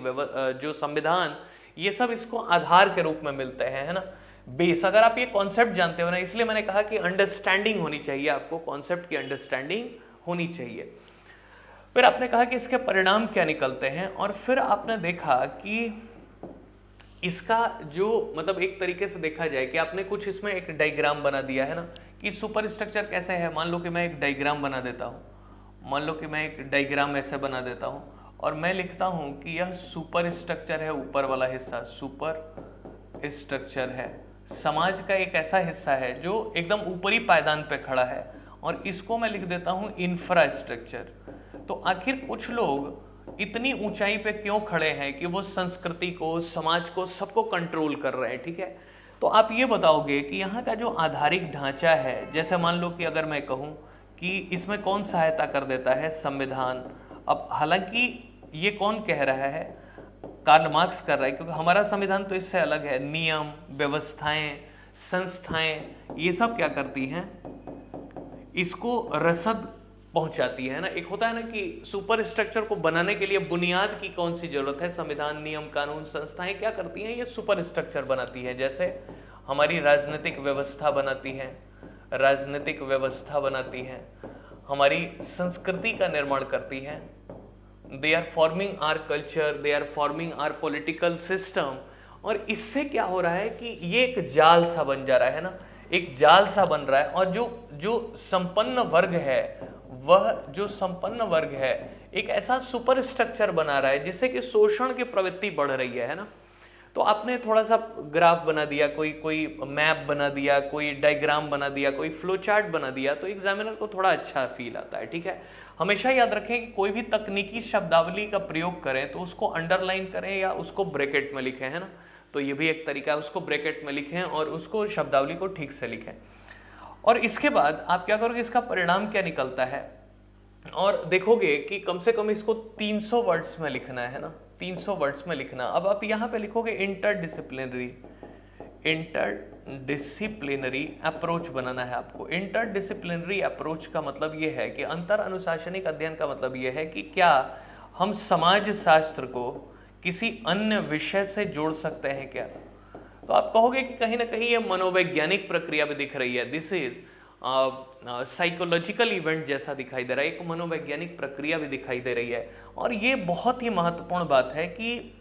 जो संविधान, ये सब इसको आधार के रूप में मिलते हैं, है ना, बेस। अगर आप ये कॉन्सेप्ट जानते हो ना, इसलिए मैंने कहा कि अंडरस्टैंडिंग होनी चाहिए, आपको कॉन्सेप्ट की अंडरस्टैंडिंग होनी चाहिए। फिर आपने कहा कि इसके परिणाम क्या निकलते हैं, और फिर आपने देखा कि इसका जो मतलब एक तरीके से देखा जाए कि आपने कुछ इसमें एक डायग्राम बना दिया है ना, कि सुपर स्ट्रक्चर कैसे है। मान लो कि मैं एक डायग्राम बना देता हूँ, मान लो कि मैं एक डायग्राम ऐसे बना देता हूँ, और मैं लिखता हूँ कि यह सुपर स्ट्रक्चर है, ऊपर वाला हिस्सा सुपर स्ट्रक्चर है, समाज का एक ऐसा हिस्सा है जो एकदम ऊपरी पायदान पे खड़ा है, और इसको मैं लिख देता हूँ इंफ्रास्ट्रक्चर। तो आखिर कुछ लोग इतनी ऊंचाई पे क्यों खड़े हैं कि वो संस्कृति को, समाज को, सबको कंट्रोल कर रहे हैं, ठीक है। तो आप ये बताओगे कि यहाँ का जो आधारिक ढांचा है, जैसे मान लो कि अगर मैं कहूँ कि इसमें कौन सहायता कर देता है, संविधान। अब हालांकि ये कौन कह रहा है, कार्ल मार्क्स कर रहा है, क्योंकि हमारा संविधान तो इससे अलग है। नियम, व्यवस्थाएं, संस्थाएं, ये सब क्या करती हैं, इसको रसद पहुंचाती है ना। एक होता है ना कि सुपर स्ट्रक्चर को बनाने के लिए बुनियाद की कौन सी जरूरत है, संविधान, नियम, कानून, संस्थाएं क्या करती हैं, ये सुपर स्ट्रक्चर बनाती है। जैसे हमारी राजनीतिक व्यवस्था बनाती है, राजनीतिक व्यवस्था बनाती है, हमारी संस्कृति का निर्माण करती है। They are forming our culture, they are forming our political system. और इससे क्या हो रहा है कि ये एक जाल सा बन जा रहा है ना, एक जाल सा बन रहा है। और जो संपन्न वर्ग है, वह जो संपन्न वर्ग है एक ऐसा सुपर स्ट्रक्चर बना रहा है जिससे कि शोषण की प्रवृत्ति बढ़ रही है ना। तो आपने थोड़ा सा ग्राफ बना दिया, कोई मैप बना दिया, कोई डायग्राम बना दिया, कोई फ्लो चार्ट बना दिया, तो एग्जामिनर को थोड़ा अच्छा फील आता है, ठीक है। हमेशा याद रखें कि कोई भी तकनीकी शब्दावली का प्रयोग करें तो उसको अंडरलाइन करें या उसको ब्रैकेट में लिखें, है ना। तो ये भी एक तरीका है, उसको ब्रैकेट में लिखें और उसको शब्दावली को ठीक से लिखें। और इसके बाद आप क्या करोगे, इसका परिणाम क्या निकलता है, और देखोगे कि कम से कम इसको 300 वर्ड्स में लिखना है ना, 300 वर्ड्स में लिखना। अब आप यहाँ पे लिखोगे इंटरडिसिप्लिनरी अप्रोच बनाना है आपको। इंटरडिसिप्लिनरी अप्रोच का मतलब ये है कि अंतर अनुशासनिक अध्ययन का मतलब ये है कि क्या हम समाज शास्त्र को किसी अन्य विषय से जोड़ सकते हैं क्या। तो आप कहोगे कि कहीं ना कहीं ये मनोवैज्ञानिक प्रक्रिया भी दिख रही है, दिस इज साइकोलॉजिकल इवेंट जैसा दिखाई दे रहा है, एक मनोवैज्ञानिक प्रक्रिया भी दिखाई दे रही है। और ये बहुत ही महत्वपूर्ण बात है कि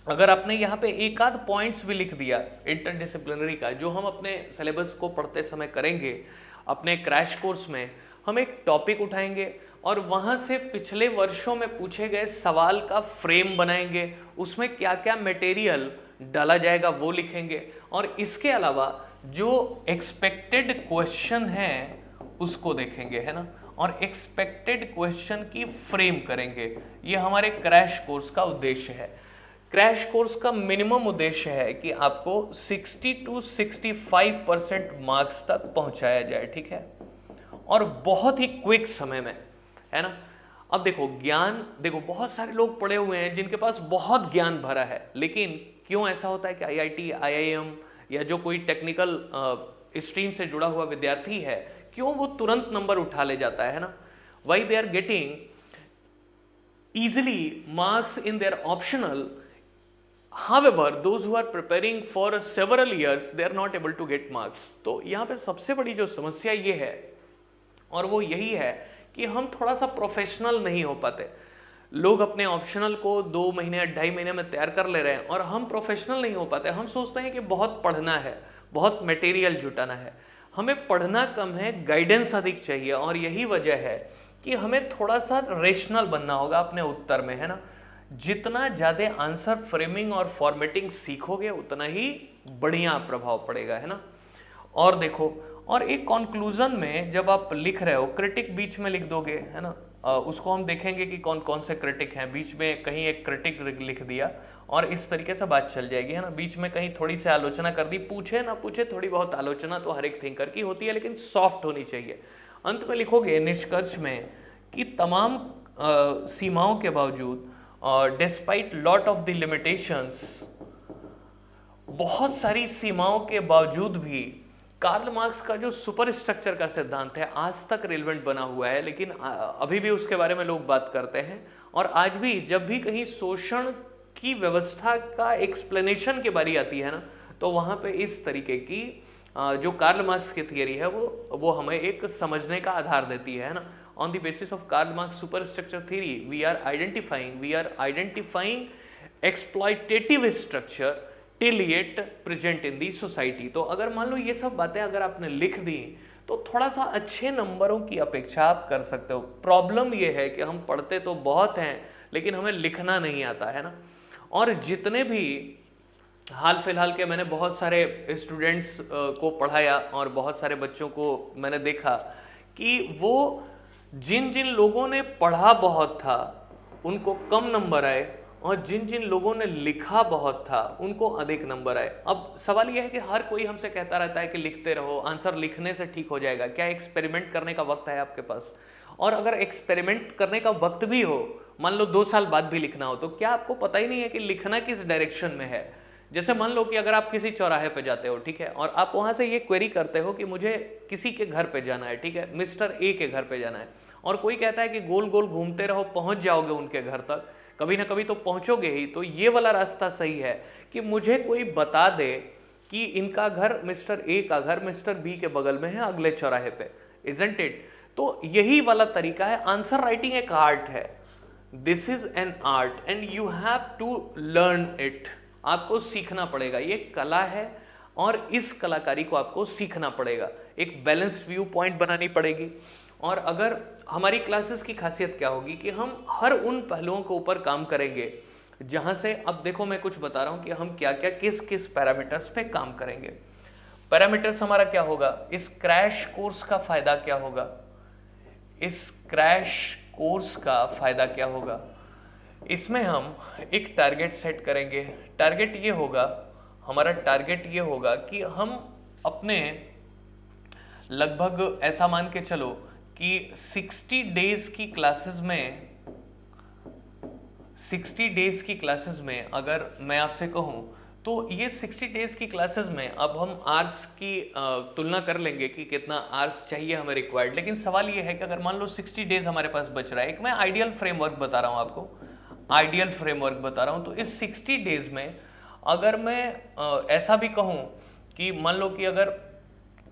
अगर आपने यहाँ पे एक आध पॉइंट्स भी लिख दिया इंटरडिसिप्लिनरी का, जो हम अपने सिलेबस को पढ़ते समय करेंगे, अपने क्रैश कोर्स में हम एक टॉपिक उठाएंगे और वहाँ से पिछले वर्षों में पूछे गए सवाल का फ्रेम बनाएंगे, उसमें क्या क्या मटेरियल डाला जाएगा वो लिखेंगे, और इसके अलावा जो एक्सपेक्टेड क्वेश्चन है उसको देखेंगे, है ना, और एक्सपेक्टेड क्वेश्चन की फ्रेम करेंगे। ये हमारे क्रैश कोर्स का उद्देश्य है। क्रैश कोर्स का मिनिमम उद्देश्य है कि आपको 60 to 65% मार्क्स तक पहुंचाया जाए, ठीक है, और बहुत ही क्विक समय में, है ना। अब देखो ज्ञान, देखो बहुत सारे लोग पढ़े हुए हैं जिनके पास बहुत ज्ञान भरा है, लेकिन क्यों ऐसा होता है कि IIT, IIM या जो कोई टेक्निकल स्ट्रीम से जुड़ा हुआ विद्यार्थी है, क्यों वो तुरंत नंबर उठा ले जाता है ना। Why they are getting easily marks in their optional, however those who are preparing for several years they are not able to get marks। तो यहाँ पे सबसे बड़ी जो समस्या ये है, और वो यही है कि हम थोड़ा सा प्रोफेशनल नहीं हो पाते। लोग अपने ऑप्शनल को 2 महीने या 2.5 महीने में तैयार कर ले रहे हैं और हम प्रोफेशनल नहीं हो पाते। हम सोचते हैं कि बहुत पढ़ना है, बहुत मटेरियल जुटाना है। हमें पढ़ना कम है, गाइडेंस अधिक चाहिए, और यही वजह है कि हमें थोड़ा सा रेशनल बनना होगा अपने उत्तर में, है ना। जितना ज़्यादा आंसर फ्रेमिंग और फॉर्मेटिंग सीखोगे उतना ही बढ़िया प्रभाव पड़ेगा, है ना। और देखो, और एक कंक्लूजन में जब आप लिख रहे हो, क्रिटिक बीच में लिख दोगे, है ना, उसको हम देखेंगे कि कौन कौन से क्रिटिक हैं। बीच में कहीं एक क्रिटिक लिख दिया और इस तरीके से बात चल जाएगी, है ना। बीच में कहीं थोड़ी सी आलोचना कर दी, पूछे ना पूछे थोड़ी बहुत आलोचना तो हर एक थिंकर की होती है, लेकिन सॉफ्ट होनी चाहिए। अंत में लिखोगे निष्कर्ष में कि तमाम सीमाओं के बावजूद, despite lot of the limitations, बहुत सारी सीमाओं के बावजूद भी कार्ल मार्क्स का जो सुपर स्ट्रक्चर का सिद्धांत है आज तक रिलेवेंट बना हुआ है, लेकिन अभी भी उसके बारे में लोग बात करते हैं। और आज भी जब भी कहीं शोषण की व्यवस्था का एक्सप्लेनेशन की बारी आती है ना, तो वहाँ पे इस तरीके की जो कार्ल मार्क्स की थियरी है वो हमें एक समझने का आधार देती है ना। On the basis of Karl Marx super structure theory we are identifying exploitative structure till yet present in the society. तो अगर मान लो ये सब बातें अगर आपने लिख दी तो थोड़ा सा अच्छे नंबरों की अपेक्षा आप कर सकते हो। प्रॉब्लम ये है कि हम पढ़ते तो बहुत हैं लेकिन हमें लिखना नहीं आता है ना। और जितने भी हाल फिलहाल के मैंने बहुत सारे स्टूडेंट्स को पढ़ाया और बहुत सारे बच्चों को मैंने देखा कि वो जिन जिन लोगों ने पढ़ा बहुत था उनको कम नंबर आए, और जिन जिन लोगों ने लिखा बहुत था उनको अधिक नंबर आए। अब सवाल यह है कि हर कोई हमसे कहता रहता है कि लिखते रहो, आंसर लिखने से ठीक हो जाएगा। क्या एक्सपेरिमेंट करने का वक्त है आपके पास? और अगर एक्सपेरिमेंट करने का वक्त भी हो, मान लो 2 साल बाद भी लिखना हो, तो क्या आपको पता ही नहीं है कि लिखना किस डायरेक्शन में है? जैसे मान लो कि अगर आप किसी चौराहे पे जाते हो, ठीक है, और आप वहाँ से ये क्वेरी करते हो कि मुझे किसी के घर पे जाना है, ठीक है, मिस्टर ए के घर पे जाना है, और कोई कहता है कि गोल गोल घूमते रहो, पहुँच जाओगे उनके घर तक, कभी ना कभी तो पहुंचोगे ही। तो ये वाला रास्ता सही है कि मुझे कोई बता दे कि इनका घर, मिस्टर ए का घर मिस्टर बी के बगल में है अगले चौराहे पे, इजंट इट? तो यही वाला तरीका है। आंसर राइटिंग एक आर्ट है, this is an art and you have to learn it. आपको सीखना पड़ेगा, ये कला है और इस कलाकारी को आपको सीखना पड़ेगा। एक बैलेंस्ड व्यू पॉइंट बनानी पड़ेगी। और अगर हमारी क्लासेस की खासियत क्या होगी कि हम हर उन पहलुओं के ऊपर काम करेंगे जहां से, अब देखो मैं कुछ बता रहा हूं कि हम क्या क्या किस किस पैरामीटर्स पे काम करेंगे। पैरामीटर्स हमारा क्या होगा, इस क्रैश कोर्स का फायदा क्या होगा, इस क्रैश कोर्स का फायदा क्या होगा। इसमें हम एक टारगेट सेट करेंगे। टारगेट ये होगा, हमारा टारगेट ये होगा कि हम अपने लगभग ऐसा मान के चलो कि 60 डेज की क्लासेस में अगर मैं आपसे कहूं तो ये 60 डेज की क्लासेस में अब हम आवर्स की तुलना कर लेंगे कि कितना आवर्स चाहिए हमें रिक्वायर्ड। लेकिन सवाल ये है कि अगर मान लो 60 डेज हमारे पास बच रहा है, एक मैं आइडियल फ्रेमवर्क बता रहा हूं आपको, आइडियल फ्रेमवर्क बता रहा हूं। तो इस 60 डेज में अगर मैं ऐसा भी कहूं कि मान लो कि अगर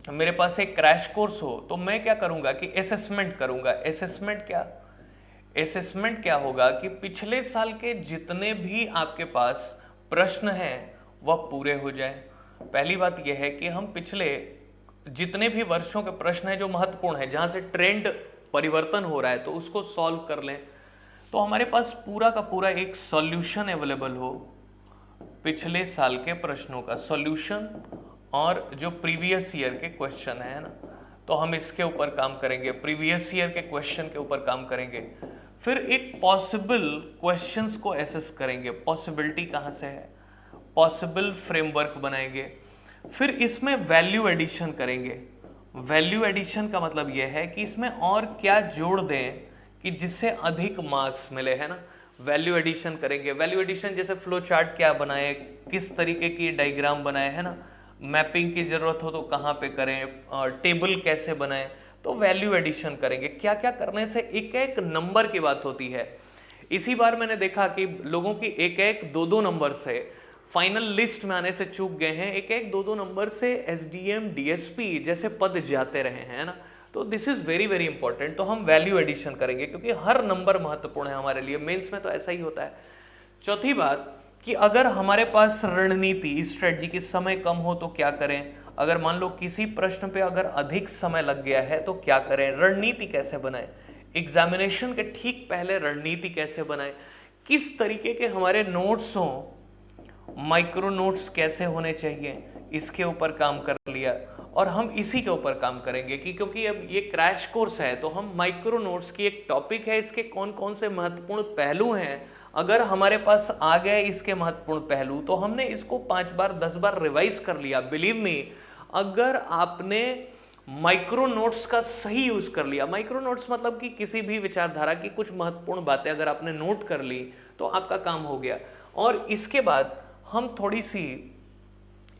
मेरे पास एक क्रैश कोर्स हो तो मैं क्या करूंगा कि असेसमेंट करूंगा। असेसमेंट क्या होगा कि पिछले साल के जितने भी आपके पास प्रश्न हैं वह पूरे हो जाए। पहली बात यह है कि हम पिछले जितने भी वर्षों के प्रश्न हैं जो महत्वपूर्ण है, जहां से ट्रेंड परिवर्तन हो रहा है, तो उसको सॉल्व कर लें। तो हमारे पास पूरा का पूरा एक सॉल्यूशन अवेलेबल हो पिछले साल के प्रश्नों का, सॉल्यूशन और जो प्रीवियस ईयर के क्वेश्चन है ना, तो हम इसके ऊपर काम करेंगे, प्रीवियस ईयर के क्वेश्चन के ऊपर काम करेंगे। फिर एक पॉसिबल क्वेश्चंस को एसेस करेंगे, पॉसिबिलिटी कहाँ से है, पॉसिबल फ्रेमवर्क बनाएंगे। फिर इसमें वैल्यू एडिशन करेंगे। वैल्यू एडिशन का मतलब यह है कि इसमें और क्या जोड़ दें कि जिससे अधिक मार्क्स मिले, है ना। वैल्यू एडिशन करेंगे। वैल्यू एडिशन जैसे फ्लो चार्ट क्या बनाए, किस तरीके की डायग्राम बनाए, है ना, मैपिंग की जरूरत हो तो कहाँ पे करें, टेबल कैसे बनाएं, तो वैल्यू एडिशन करेंगे। क्या क्या करने से एक एक नंबर की बात होती है। इसी बार मैंने देखा कि लोगों की एक एक 2-2 नंबर से फाइनल लिस्ट में आने से चूक गए हैं, एक एक 2-2 नंबर से एसडीएम डीएसपी जैसे पद जाते रहे हैं, है ना। तो this is very very important. तो हम वैल्यू एडिशन करेंगे क्योंकि हर नंबर महत्वपूर्ण है हमारे लिए, मेंस में तो ऐसा ही होता है। चौथी बात कि अगर हमारे पास रणनीति, स्ट्रेटजी की समय कम हो तो क्या करें, अगर मान लो किसी प्रश्न पे अगर अधिक समय लग गया है तो क्या करें, रणनीति कैसे बनाएं, एग्जामिनेशन के ठीक पहले रणनीति कैसे बनाएं, किस तरीके के हमारे नोट्स हों, माइक्रो नोट्स कैसे होने चाहिए, इसके ऊपर काम कर लिया। और हम इसी के ऊपर काम करेंगे कि क्योंकि अब ये क्रैश कोर्स है तो हम माइक्रो नोट्स की एक टॉपिक है, इसके कौन कौन से महत्वपूर्ण पहलू हैं, अगर हमारे पास आ गए इसके महत्वपूर्ण पहलू तो हमने इसको 5 बार 10 बार रिवाइज कर लिया। बिलीव मी, अगर आपने माइक्रो नोट्स का सही यूज कर लिया, माइक्रो नोट्स मतलब कि किसी भी विचारधारा की कुछ महत्वपूर्ण बातें अगर आपने नोट कर ली तो आपका काम हो गया। और इसके बाद हम थोड़ी सी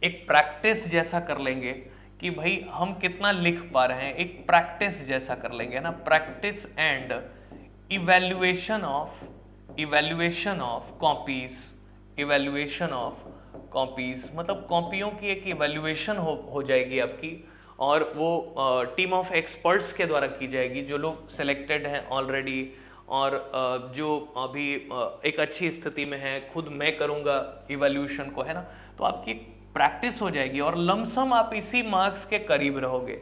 एक प्रैक्टिस जैसा कर लेंगे कि भाई हम कितना लिख पा रहे हैं, एक प्रैक्टिस जैसा कर लेंगे ना, practice and evaluation of copies, मतलब कॉपियों की एक इवैल्यूएशन हो जाएगी आपकी, और वो टीम ऑफ एक्सपर्ट्स के द्वारा की जाएगी जो लोग सिलेक्टेड हैं ऑलरेडी, और जो अभी एक अच्छी स्थिति में है, खुद मैं करूँगा इवैल्यूएशन को, है ना। तो आपकी प्रैक्टिस हो जाएगी और लमसम आप इसी मार्क्स के करीब रहोगे,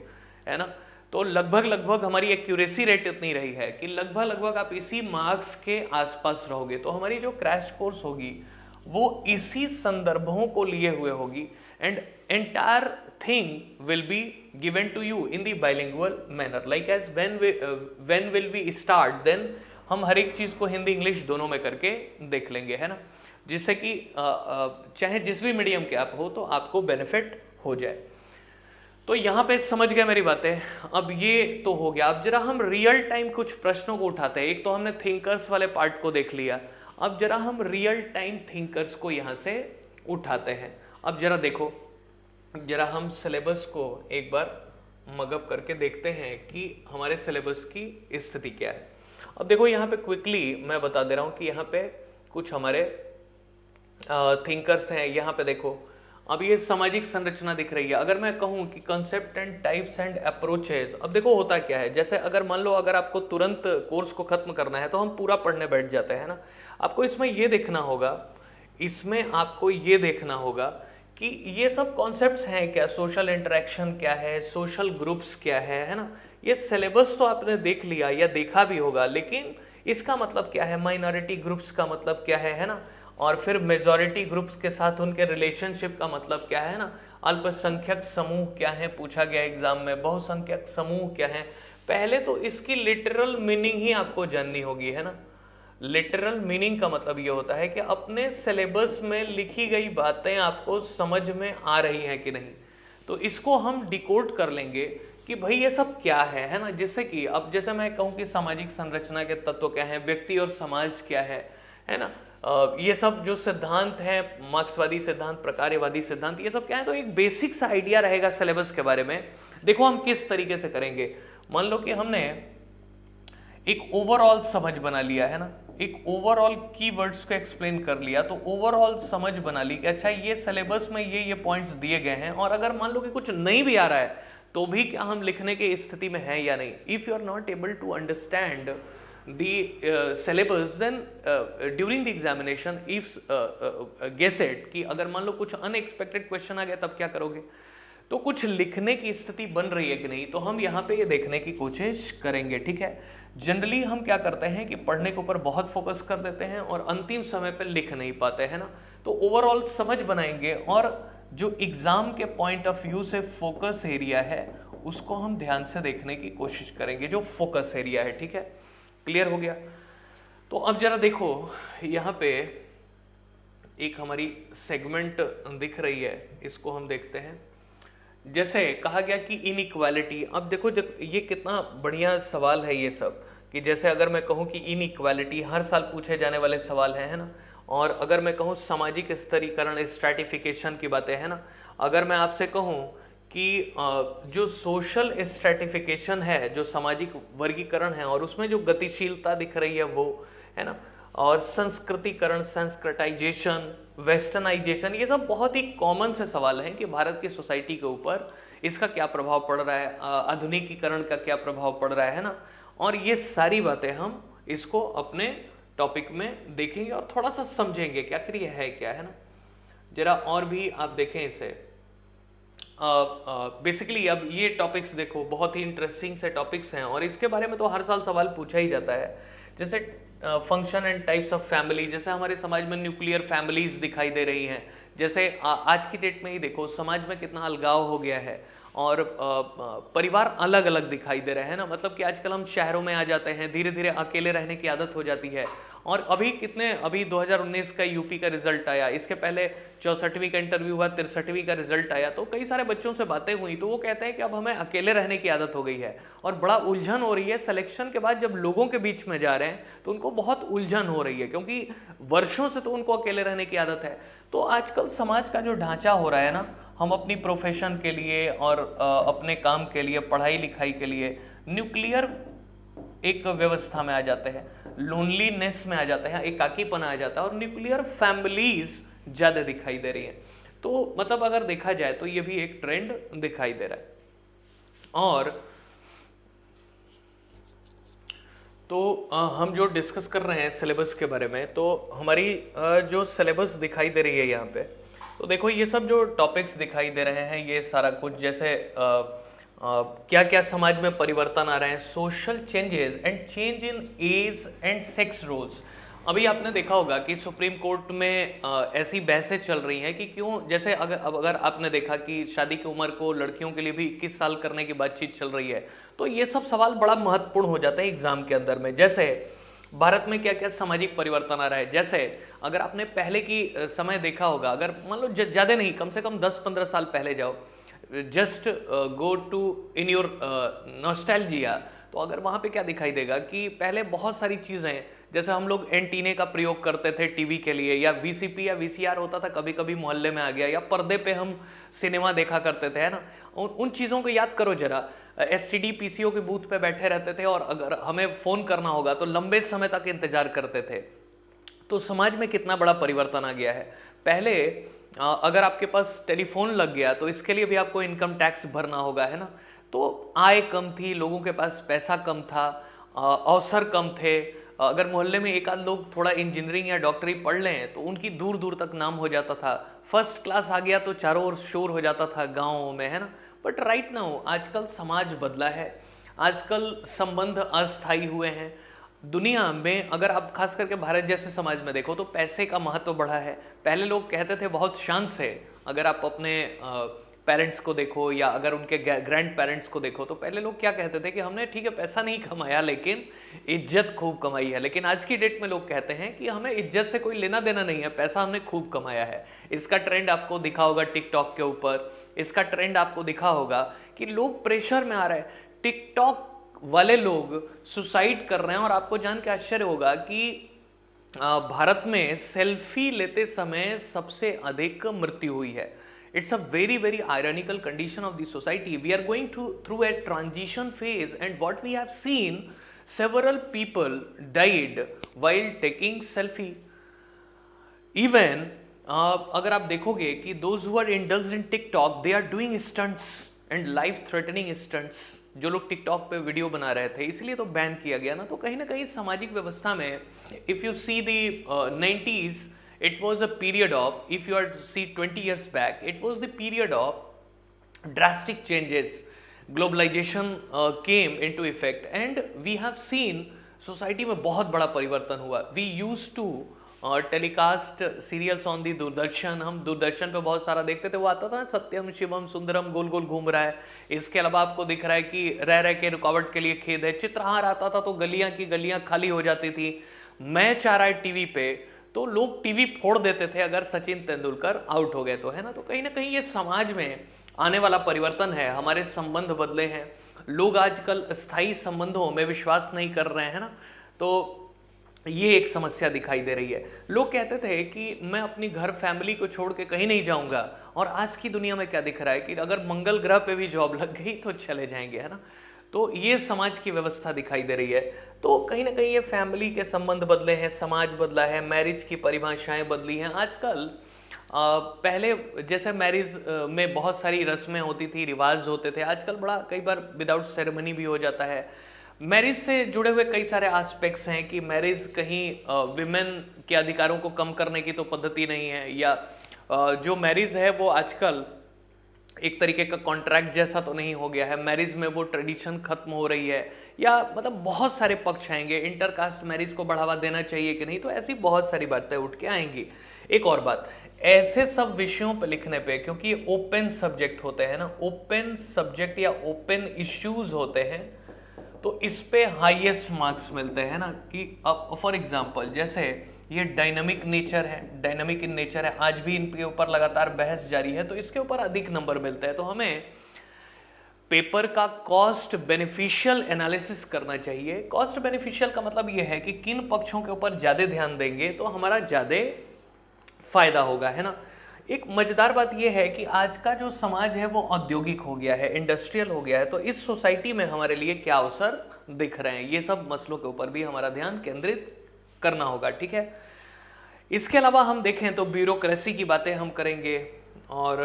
है ना। तो लगभग हमारी एक्यूरेसी रेट इतनी रही है कि लगभग आप इसी मार्क्स के आसपास रहोगे। तो हमारी जो क्रैश कोर्स होगी वो इसी संदर्भों को लिए हुए होगी, and entire thing will be given to you in the bilingual manner, like as when will we start, then हम हर एक चीज को हिंदी इंग्लिश दोनों में करके देख लेंगे, है ना, जिससे कि चाहे जिस भी मीडियम के आप हो तो आपको बेनिफिट हो जाए। तो यहाँ पे समझ गए मेरी बातें। अब ये तो हो गया, अब जरा हम रियल टाइम कुछ प्रश्नों को उठाते हैं। एक तो हमने थिंकर्स वाले पार्ट को देख लिया, अब जरा हम रियल टाइम थिंकर्स को यहाँ से उठाते हैं। अब जरा देखो, जरा हम सिलेबस को एक बार मगअप करके देखते हैं कि हमारे सिलेबस की स्थिति क्या है। अब देखो यहाँ पे क्विकली मैं बता दे रहा हूँ कि यहाँ पे कुछ हमारे थिंकर्स हैं। यहाँ पे देखो, अब ये सामाजिक संरचना दिख रही है। अगर मैं कहूँ कि concept and types and approaches, अब देखो होता क्या है, जैसे अगर मान लो अगर आपको तुरंत कोर्स को खत्म करना है तो हम पूरा पढ़ने बैठ जाते हैं ना। आपको इसमें ये देखना होगा, इसमें आपको ये देखना होगा कि ये सब कॉन्सेप्ट्स हैं क्या, सोशल इंटरेक्शन क्या है, सोशल ग्रुप्स क्या है ना। ये सिलेबस तो आपने देख लिया या देखा भी होगा, लेकिन इसका मतलब क्या है, माइनॉरिटी ग्रुप्स का मतलब क्या है ना, और फिर मेजॉरिटी ग्रुप्स के साथ उनके रिलेशनशिप का मतलब क्या है ना, अल्पसंख्यक समूह क्या है पूछा गया एग्जाम में, बहुसंख्यक समूह क्या है। पहले तो इसकी लिटरल मीनिंग ही आपको जाननी होगी, है ना। लिटरल मीनिंग का मतलब ये होता है कि अपने सिलेबस में लिखी गई बातें आपको समझ में आ रही हैं कि नहीं। तो इसको हम डिकोड कर लेंगे कि भाई ये सब क्या है ना। जैसे कि अब जैसे मैं कहूँ कि सामाजिक संरचना के तत्व क्या है, व्यक्ति और समाज क्या है ना। ये सब जो सिद्धांत है, मार्क्सवादी सिद्धांत, प्रकार्यवादी सिद्धांत, ये सब क्या है, तो एक बेसिक सा आइडिया रहेगा सिलेबस के बारे में। देखो हम किस तरीके से करेंगे। मान लो कि हमने एक ओवरऑल समझ बना लिया है ना, एक ओवरऑल कीवर्ड्स को एक्सप्लेन कर लिया, तो ओवरऑल समझ बना ली कि अच्छा ये सिलेबस में ये पॉइंट्स दिए गए हैं, और अगर मान लो कि कुछ नहीं भी आ रहा है तो भी क्या हम लिखने की स्थिति में हैं या नहीं। If you are not able to understand the syllabus, then during the examination if guess it कि अगर मान लो कुछ अनएक्सपेक्टेड क्वेश्चन आ गया तब क्या करोगे। तो कुछ लिखने की स्थिति बन रही है कि नहीं, तो हम यहाँ पे ये देखने की कोशिश करेंगे, ठीक है। जनरली हम क्या करते हैं कि पढ़ने के ऊपर बहुत फोकस कर देते हैं और अंतिम समय पे लिख नहीं पाते हैं ना। तो ओवरऑल समझ बनाएंगे और जो एग्जाम के पॉइंट ऑफ व्यू से फोकस एरिया है उसको हम ध्यान से देखने की कोशिश करेंगे, जो फोकस एरिया है, ठीक है। क्लियर हो गया। तो अब जरा देखो यहाँ पे एक हमारी सेगमेंट दिख रही है, इसको हम देखते हैं। जैसे कहा गया कि इनइक्वालिटी, अब देखो ये कितना बढ़िया सवाल है ये सब, कि जैसे अगर मैं कहूँ कि इनइक्वालिटी हर साल पूछे जाने वाले सवाल है ना। और अगर मैं कहूँ सामाजिक स्तरीकरण, स्ट्रैटिफिकेशन की बातें है ना। अगर मैं आपसे कहूँ कि जो सोशल स्ट्रैटिफिकेशन है, जो सामाजिक वर्गीकरण है, और उसमें जो गतिशीलता दिख रही है वो है ना, और संस्कृतिकरण, संस्कृताइजेशन, वेस्टर्नाइजेशन, ये सब बहुत ही कॉमन से सवाल हैं कि भारत की सोसाइटी के ऊपर इसका क्या प्रभाव पड़ रहा है, आधुनिकीकरण का क्या प्रभाव पड़ रहा है ना। और ये सारी बातें हम इसको अपने टॉपिक में देखेंगे और थोड़ा सा समझेंगे कि आखिर ये है क्या, है ना। जरा और भी आप देखें इसे। बेसिकली अब ये टॉपिक्स देखो बहुत ही इंटरेस्टिंग से टॉपिक्स हैं, और इसके बारे में तो हर साल सवाल पूछा ही जाता है। जैसे function and types of family, जैसे हमारे समाज में न्यूक्लियर फैमिलीज दिखाई दे रही हैं। जैसे आज की डेट में ही देखो समाज में कितना अलगाव हो गया है, और परिवार अलग अलग दिखाई दे रहे हैं ना, मतलब कि आजकल हम शहरों में आ जाते हैं, धीरे धीरे अकेले रहने की आदत हो जाती है। और अभी 2019 का यूपी का रिजल्ट आया, इसके पहले 64वीं का इंटरव्यू हुआ, 63वीं का रिजल्ट आया, तो कई सारे बच्चों से बातें हुई तो वो कहते हैं कि अब हमें अकेले रहने की आदत हो गई है और बड़ा उलझन हो रही है। सिलेक्शन के बाद जब लोगों के बीच में जा रहे हैं तो उनको बहुत उलझन हो रही है, क्योंकि वर्षों से तो उनको अकेले रहने की आदत है। तो आजकल समाज का जो ढांचा हो रहा है ना, हम अपनी प्रोफेशन के लिए और अपने काम के लिए, पढ़ाई लिखाई के लिए न्यूक्लियर एक व्यवस्था में आ जाते हैं, लोनलीनेस में आ जाते हैं, एकाकीपन आ जाता है और न्यूक्लियर फैमिलीज ज्यादा दिखाई दे रही हैं। तो मतलब अगर देखा जाए तो ये भी एक ट्रेंड दिखाई दे रहा है। और तो हम जो डिस्कस कर रहे हैं सिलेबस के बारे में, तो हमारी जो सिलेबस दिखाई दे रही है यहाँ पे, तो देखो ये सब जो टॉपिक्स दिखाई दे रहे हैं, ये सारा कुछ जैसे क्या क्या समाज में परिवर्तन आ रहे हैं, social changes and change in age and sex roles. अभी आपने देखा होगा कि सुप्रीम कोर्ट में ऐसी बहसें चल रही हैं कि क्यों, जैसे अगर आपने देखा कि शादी की उम्र को लड़कियों के लिए भी 21 साल करने की बातचीत चल रही है, तो ये सब सवाल बड़ा महत्वपूर्ण हो जाता है एग्जाम के अंदर में। जैसे भारत में क्या क्या सामाजिक परिवर्तन आ रहा है, जैसे अगर आपने पहले की समय देखा होगा, अगर मान लो ज़्यादा नहीं, कम से कम 10-15 साल पहले जाओ, just go to in your nostalgia, तो अगर वहाँ पे क्या दिखाई देगा कि पहले बहुत सारी चीज़ें, जैसे हम लोग एंटीने का प्रयोग करते थे टीवी के लिए, या वीसीपी या वीसीआर होता था कभी कभी मोहल्ले में आ गया, या पर्दे पे हम सिनेमा देखा करते थे, है ना। उन चीज़ों को याद करो जरा। एसटीडी पीसीओ के बूथ पे बैठे रहते थे और अगर हमें फ़ोन करना होगा तो लंबे समय तक इंतजार करते थे। तो समाज में कितना बड़ा परिवर्तन आ गया है। पहले अगर आपके पास टेलीफोन लग गया तो इसके लिए भी आपको इनकम टैक्स भरना होगा, है ना। तो आय कम थी, लोगों के पास पैसा कम था, अवसर कम थे। अगर मोहल्ले में एक आध लोग थोड़ा इंजीनियरिंग या डॉक्टरी पढ़ लें तो उनकी दूर दूर तक नाम हो जाता था। फर्स्ट क्लास आ गया तो चारों ओर शोर हो जाता था गाँवों में, है ना। बट राइट नाउ आजकल समाज बदला है, आजकल संबंध अस्थायी हुए हैं। दुनिया में अगर आप खास करके भारत जैसे समाज में देखो तो पैसे का महत्व बढ़ा है। पहले लोग कहते थे बहुत शान से, अगर आप अपने पेरेंट्स को देखो या अगर उनके ग्रैंड पेरेंट्स को देखो, तो पहले लोग क्या कहते थे कि हमने ठीक है पैसा नहीं कमाया लेकिन इज्जत खूब कमाई है। लेकिन आज की डेट में लोग कहते हैं कि हमें इज्जत से कोई लेना देना नहीं है, पैसा हमने खूब कमाया है। इसका ट्रेंड आपको दिखा होगा टिकटॉक के ऊपर, इसका ट्रेंड आपको दिखा होगा कि लोग प्रेशर में आ रहे हैं। टिकटॉक वाले लोग सुसाइड कर रहे हैं और आपको जान के आश्चर्य होगा कि भारत में सेल्फी लेते समय सबसे अधिक मृत्यु हुई है। It's a very very ironical condition of the society. We are going through a transition phase and what we have seen, several people died while taking selfie. Even अगर आप देखोगे कि those who are indulged in TikTok, they are doing stunts and life threatening stunts. जो लोग TikTok पे video बना रहे थे, इसलिए तो बैन किया गया ना। तो कहीं ना कहीं सामाजिक व्यवस्था में, if you see the 90s, it was a period of, if you are to see 20 years back, it was the period of drastic changes. Globalization came into effect and we have seen society में बहुत बड़ा परिवर्तन हुआ। We used to telecast serials on the Doordarshan, हम दूरदर्शन पे बहुत सारा देखते थे, वो आता था सत्यम शिवम सुंदरम, गोल गोल घूम रहा है। इसके अलावा आपको दिख रहा है कि रह रह के रुकावट के लिए खेद है। चित्रहार आता था तो गलियां की गलियां खाली हो जाती थी। मैच आ रहा है टीवी पे तो लोग टीवी फोड़ देते थे अगर सचिन तेंदुलकर आउट हो गए तो, है ना। तो कहीं ना कहीं ये समाज में आने वाला परिवर्तन है। हमारे संबंध बदले हैं, लोग आजकल स्थायी संबंधों में विश्वास नहीं कर रहे हैं ना। तो ये एक समस्या दिखाई दे रही है। लोग कहते थे कि मैं अपनी घर फैमिली को छोड़ के कहीं नहीं जाऊंगा, और आज की दुनिया में क्या दिख रहा है कि अगर मंगल ग्रह पे भी जॉब लग गई तो चले जाएंगे, है ना। तो ये समाज की व्यवस्था दिखाई दे रही है। तो कहीं ना कहीं ये फैमिली के संबंध बदले हैं, समाज बदला है, मैरिज की परिभाषाएं बदली हैं। आजकल पहले जैसे मैरिज में बहुत सारी रस्में होती थी, रिवाज होते थे, आजकल बड़ा कई बार विदाउट सेरेमनी भी हो जाता है। मैरिज से जुड़े हुए कई सारे एस्पेक्ट्स हैं कि मैरिज कहीं विमेन के अधिकारों को कम करने की तो पद्धति नहीं है, या जो मैरिज है वो आजकल एक तरीके का कॉन्ट्रैक्ट जैसा तो नहीं हो गया है, मैरिज में वो ट्रेडिशन खत्म हो रही है, या मतलब बहुत सारे पक्ष आएंगे। इंटरकास्ट मैरिज को बढ़ावा देना चाहिए कि नहीं, तो ऐसी बहुत सारी बातें उठ के आएंगी। एक और बात, ऐसे सब विषयों पे लिखने पे, क्योंकि ये ओपन सब्जेक्ट होते हैं ना, ओपन सब्जेक्ट या ओपन इश्यूज होते हैं, तो इस पे हाईएस्ट मार्क्स मिलते हैं ना। कि अब फॉर एग्जांपल जैसे ये डायनामिक नेचर है, डायनामिक इन नेचर है, आज भी इनके ऊपर लगातार बहस जारी है, तो इसके ऊपर अधिक नंबर मिलते हैं। तो हमें पेपर का कॉस्ट बेनिफिशियल एनालिसिस करना चाहिए। कॉस्ट बेनिफिशियल का मतलब यह है कि किन पक्षों के ऊपर ज़्यादा ध्यान देंगे तो हमारा ज़्यादा फायदा होगा, है ना। एक मजेदार बात यह है कि आज का जो समाज है वो औद्योगिक हो गया है, इंडस्ट्रियल हो गया है, तो इस सोसाइटी में हमारे लिए क्या अवसर दिख रहे हैं, ये सब मसलों के ऊपर भी हमारा ध्यान केंद्रित करना होगा, ठीक है। इसके अलावा हम देखें तो ब्यूरोक्रेसी की बातें हम करेंगे, और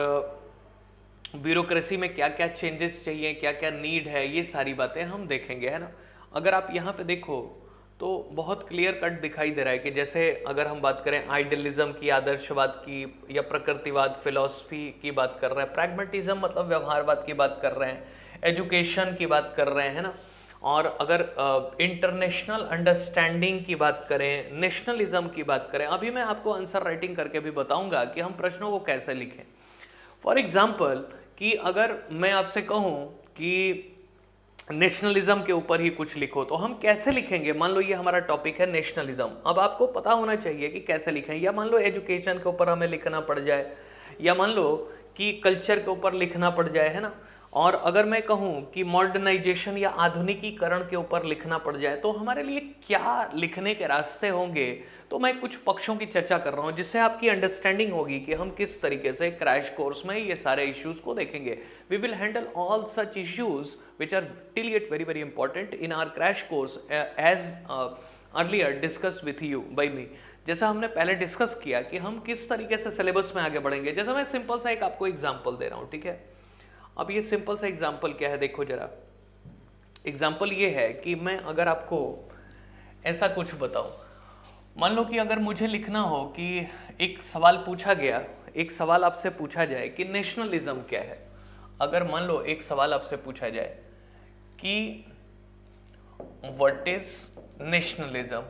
ब्यूरोक्रेसी में क्या क्या चेंजेस चाहिए, क्या क्या नीड है, ये सारी बातें हम देखेंगे, है ना। अगर आप यहाँ पे देखो तो बहुत क्लियर कट दिखाई दे रहा है कि जैसे अगर हम बात करें आइडियलिज्म की, आदर्शवाद की, या प्रकृतिवाद फिलॉसफी की बात कर रहे हैं, प्रैग्मेटिज्म मतलब व्यवहारवाद की बात कर रहे हैं, एजुकेशन की बात कर रहे हैं ना, और अगर इंटरनेशनल अंडरस्टैंडिंग की बात करें, नेशनलिज्म की बात करें, अभी मैं आपको आंसर राइटिंग करके भी बताऊंगा कि हम प्रश्नों को कैसे लिखें। फॉर एग्जाम्पल कि अगर मैं आपसे कहूँ कि नेशनलिज्म के ऊपर ही कुछ लिखो तो हम कैसे लिखेंगे। मान लो ये हमारा टॉपिक है नेशनलिज्म, अब आपको पता होना चाहिए कि कैसे लिखें। या मान लो एजुकेशन के ऊपर हमें लिखना पड़ जाए, या मान लो कि कल्चर के ऊपर लिखना पड़ जाए, है ना। और अगर मैं कहूँ कि मॉडर्नाइजेशन या आधुनिकीकरण के ऊपर लिखना पड़ जाए तो हमारे लिए क्या लिखने के रास्ते होंगे। तो मैं कुछ पक्षों की चर्चा कर रहा हूँ जिससे आपकी अंडरस्टैंडिंग होगी कि हम किस तरीके से क्रैश कोर्स में ये सारे इश्यूज को देखेंगे। We will handle all such issues which are till yet very very important in our crash course as earlier discuss with you by me. जैसा हमने पहले डिस्कस किया कि हम किस तरीके से सिलेबस में आगे बढ़ेंगे। जैसा मैं सिंपल सा एक आपको एग्जाम्पल दे रहा हूँ, ठीक है। अब ये सिंपल सा एग्जाम्पल क्या है, देखो जरा। एग्जाम्पल ये है कि मैं अगर आपको ऐसा कुछ बताऊं, मान लो कि अगर मुझे लिखना हो कि एक सवाल पूछा गया, एक सवाल आपसे पूछा जाए कि नेशनलिज्म क्या है। अगर मान लो एक सवाल आपसे पूछा जाए कि what is nationalism,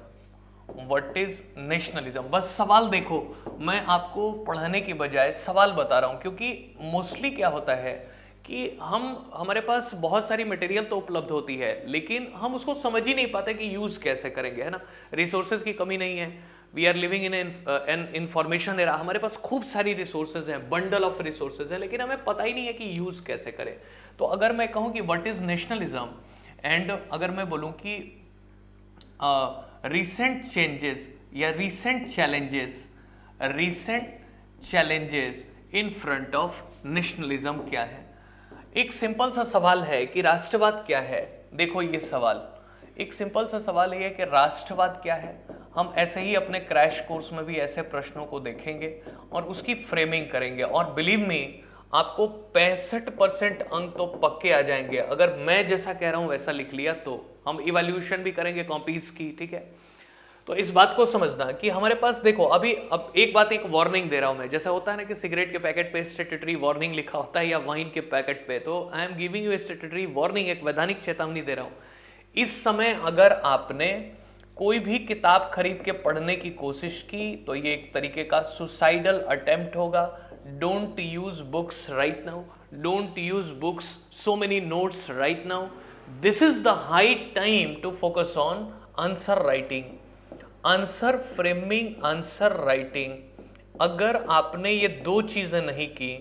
what is nationalism, बस सवाल देखो, मैं आपको पढ़ाने की बजाय सवाल बता रहा हूं, क्योंकि मोस्टली क्या होता है कि हमारे पास बहुत सारी मटेरियल तो उपलब्ध होती है लेकिन हम उसको समझ ही नहीं पाते कि यूज़ कैसे करेंगे, है ना। रिसोर्सेज की कमी नहीं है, we are living in an information era, हमारे पास खूब सारी रिसोर्सेज हैं, बंडल ऑफ रिसोर्सेज है, लेकिन हमें पता ही नहीं है कि यूज़ कैसे करें। तो अगर मैं कहूँ कि व्हाट इज़ नेशनलिज्म, एंड अगर मैं बोलूँ कि रिसेंट चेंजेस या recent challenges in front of nationalism क्या है। एक सिंपल सा सवाल है कि राष्ट्रवाद क्या है। देखो ये सवाल, एक सिंपल सा सवाल ये है कि राष्ट्रवाद क्या है। हम ऐसे ही अपने क्रैश कोर्स में भी ऐसे प्रश्नों को देखेंगे और उसकी फ्रेमिंग करेंगे, और बिलीव मी आपको 65% अंक तो पक्के आ जाएंगे अगर मैं जैसा कह रहा हूं वैसा लिख लिया तो। हम इवैल्यूएशन भी करेंगे कॉपीज की, ठीक है। तो इस बात को समझना कि हमारे पास देखो अभी, अब एक बात, एक वार्निंग दे रहा हूं मैं। जैसा होता है ना कि सिगरेट के पैकेट पे स्टैट्यूटरी वार्निंग लिखा होता है या वाइन के पैकेट पे, तो I am giving you statutory warning, एक वैधानिक चेतावनी दे रहा हूं। इस समय अगर आपने कोई भी किताब खरीद के पढ़ने की कोशिश की तो ये एक तरीके का सुसाइडल अटेम्प्ट होगा। Don't use books right now, don't use books so many notes right now. This is the high time to focus on answer writing, answer framing, answer writing. अगर आपने ये दो चीजें नहीं की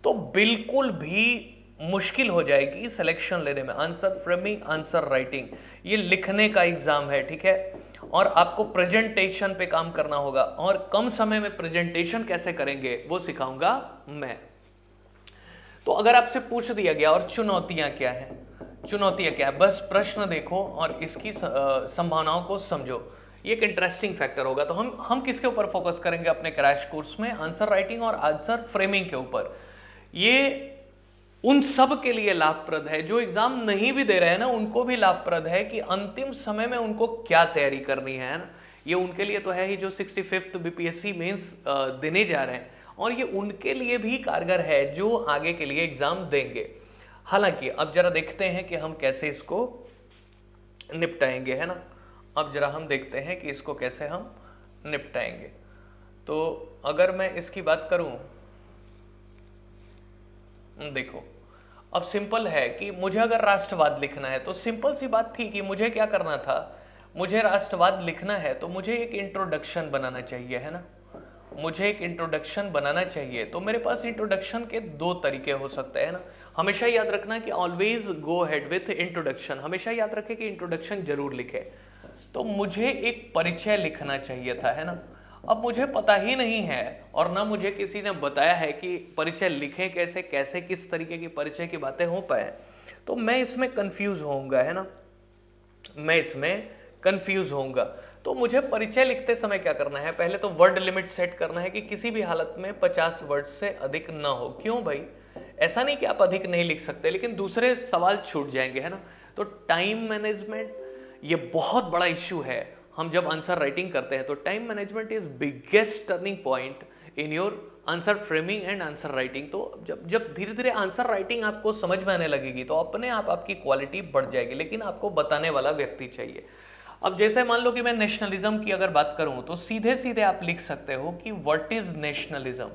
तो बिल्कुल भी मुश्किल हो जाएगी सिलेक्शन लेने में। आंसर फ्रेमिंग, आंसर राइटिंग, ये लिखने का एग्जाम है, ठीक है। और आपको प्रेजेंटेशन पे काम करना होगा, और कम समय में प्रेजेंटेशन कैसे करेंगे वो सिखाऊंगा मैं। तो अगर आपसे पूछ दिया गया और चुनौतियां क्या है, चुनौतियां क्या है, बस प्रश्न देखो और इसकी संभावनाओं को समझो। ये एक इंटरेस्टिंग फैक्टर होगा। तो हम किसके ऊपर फोकस करेंगे अपने क्रैश कोर्स में? आंसर राइटिंग और आंसर फ्रेमिंग के ऊपर। ये उन सब के लिए लाभप्रद है जो एग्जाम नहीं भी दे रहे हैं ना, उनको भी लाभप्रद है कि अंतिम समय में उनको क्या तैयारी करनी है ना। ये उनके लिए तो है ही जो 65th बीपीएससी मेंस देने जा रहे हैं, और ये उनके लिए भी कारगर है जो आगे के लिए एग्जाम देंगे। हालांकि अब जरा देखते हैं कि हम कैसे इसको निपटाएंगे, है ना। अब जरा हम देखते हैं कि इसको कैसे हम निपटाएंगे। तो अगर मैं इसकी बात करूं, देखो अब सिंपल है कि मुझे अगर राष्ट्रवाद लिखना है तो सिंपल सी बात थी कि मुझे क्या करना था, मुझे राष्ट्रवाद लिखना है तो मुझे एक इंट्रोडक्शन बनाना चाहिए, है ना, मुझे एक इंट्रोडक्शन बनाना चाहिए। तो मेरे पास इंट्रोडक्शन के दो तरीके हो सकते हैं ना, हमेशा याद रखना कि always go head with introduction, हमेशा याद रखें कि इंट्रोडक्शन जरूर लिखे। तो मुझे एक परिचय लिखना चाहिए था, है ना। अब मुझे पता ही नहीं है और ना मुझे किसी ने बताया है कि परिचय लिखें कैसे, कैसे किस तरीके की परिचय की बातें हो पाए, तो मैं इसमें कंफ्यूज होऊंगा, है ना, मैं इसमें कंफ्यूज होऊंगा। तो मुझे परिचय लिखते समय क्या करना है, पहले तो वर्ड लिमिट सेट करना है कि किसी भी हालत में 50 वर्ड से अधिक ना हो। क्यों भाई, ऐसा नहीं कि आप अधिक नहीं लिख सकते, लेकिन दूसरे सवाल छूट जाएंगे, है ना। तो टाइम मैनेजमेंट ये बहुत बड़ा इश्यू है। हम जब आंसर राइटिंग करते हैं तो time management is biggest turning point in your answer framing and answer writing. तो जब धीरे धीरे आंसर राइटिंग आपको समझ में आने लगेगी तो अपने आप आपकी क्वालिटी बढ़ जाएगी, लेकिन आपको बताने वाला व्यक्ति चाहिए। अब जैसे मान लो कि मैं नेशनलिज्म की अगर बात करूं तो सीधे सीधे आप लिख सकते हो कि what is nationalism,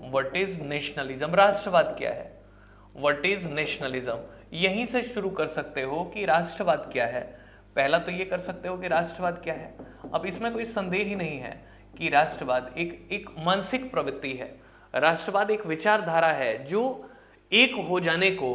what is nationalism, राष्ट्रवाद क्या है, व्हाट इज नेशनलिज्म, यहीं से शुरू कर सकते हो कि राष्ट्रवाद क्या है। पहला तो ये कर सकते हो कि राष्ट्रवाद क्या है। अब इसमें कोई संदेह ही नहीं है कि राष्ट्रवाद एक मानसिक प्रवृत्ति है, राष्ट्रवाद एक विचारधारा है जो एक हो जाने को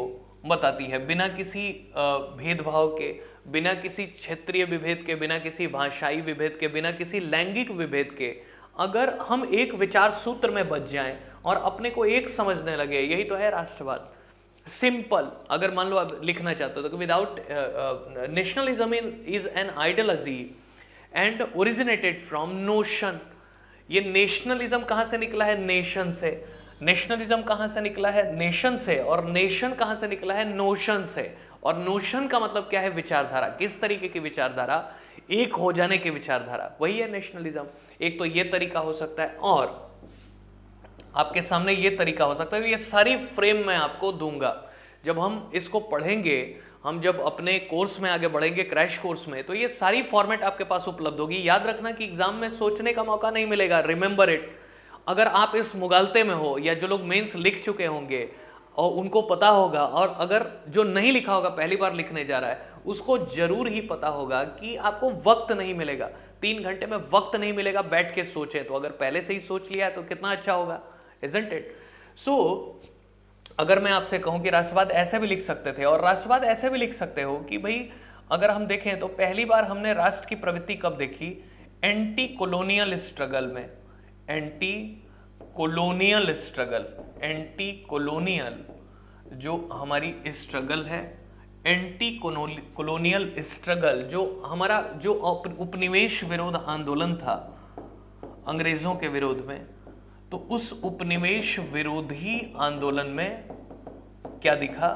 बताती है, बिना किसी भेदभाव के, बिना किसी क्षेत्रीय विभेद के, बिना किसी भाषाई विभेद के, बिना किसी लैंगिक विभेद के, अगर हम एक विचार सूत्र में बच जाएं और अपने को एक समझने लगे, यही तो है राष्ट्रवाद। सिंपल, अगर मान लो आप लिखना चाहते हो तो without nationalism is an ideology and originated from notion. ये नेशनलिज्म कहाँ से निकला है, नेशन से। नेशनलिज्म कहाँ से निकला है, नेशन से। और नेशन कहाँ से निकला है, नोशन से। और नोशन का मतलब क्या है, विचारधारा। किस तरीके की विचारधारा, एक हो जाने की विचारधारा, वही है नेशनलिज्म। एक तो ये तरीका हो सकता है और आपके सामने ये तरीका हो सकता है। ये सारी फ्रेम मैं आपको दूंगा जब हम इसको पढ़ेंगे, हम जब अपने कोर्स में आगे बढ़ेंगे, क्रैश कोर्स में, तो ये सारी फॉर्मेट आपके पास उपलब्ध होगी। याद रखना कि एग्जाम में सोचने का मौका नहीं मिलेगा, रिमेंबर इट। अगर आप इस मुगालते में हो या जो लोग मेंस लिख चुके होंगे और उनको पता होगा, और अगर जो नहीं लिखा होगा, पहली बार लिखने जा रहा है, उसको जरूर ही पता होगा कि आपको वक्त नहीं मिलेगा, 3 घंटे में वक्त नहीं मिलेगा बैठ के सोचें। तो अगर पहले से ही सोच लिया है तो कितना अच्छा होगा, isn't it? So, अगर मैं आपसे कहूं कि राष्ट्रवाद ऐसे भी लिख सकते थे, और राष्ट्रवाद ऐसे भी लिख सकते हो कि भाई अगर हम देखें तो पहली बार हमने राष्ट्र की प्रवृत्ति कब देखी, एंटी कोलोनियल स्ट्रगल में। Anti colonial struggle, anti colonial जो हमारी स्ट्रगल है, एंटी कोलोनियल स्ट्रगल जो हमारा जो उपनिवेश विरोध आंदोलन था अंग्रेजों के विरोध में, तो उस उपनिवेश विरोधी आंदोलन में क्या दिखा,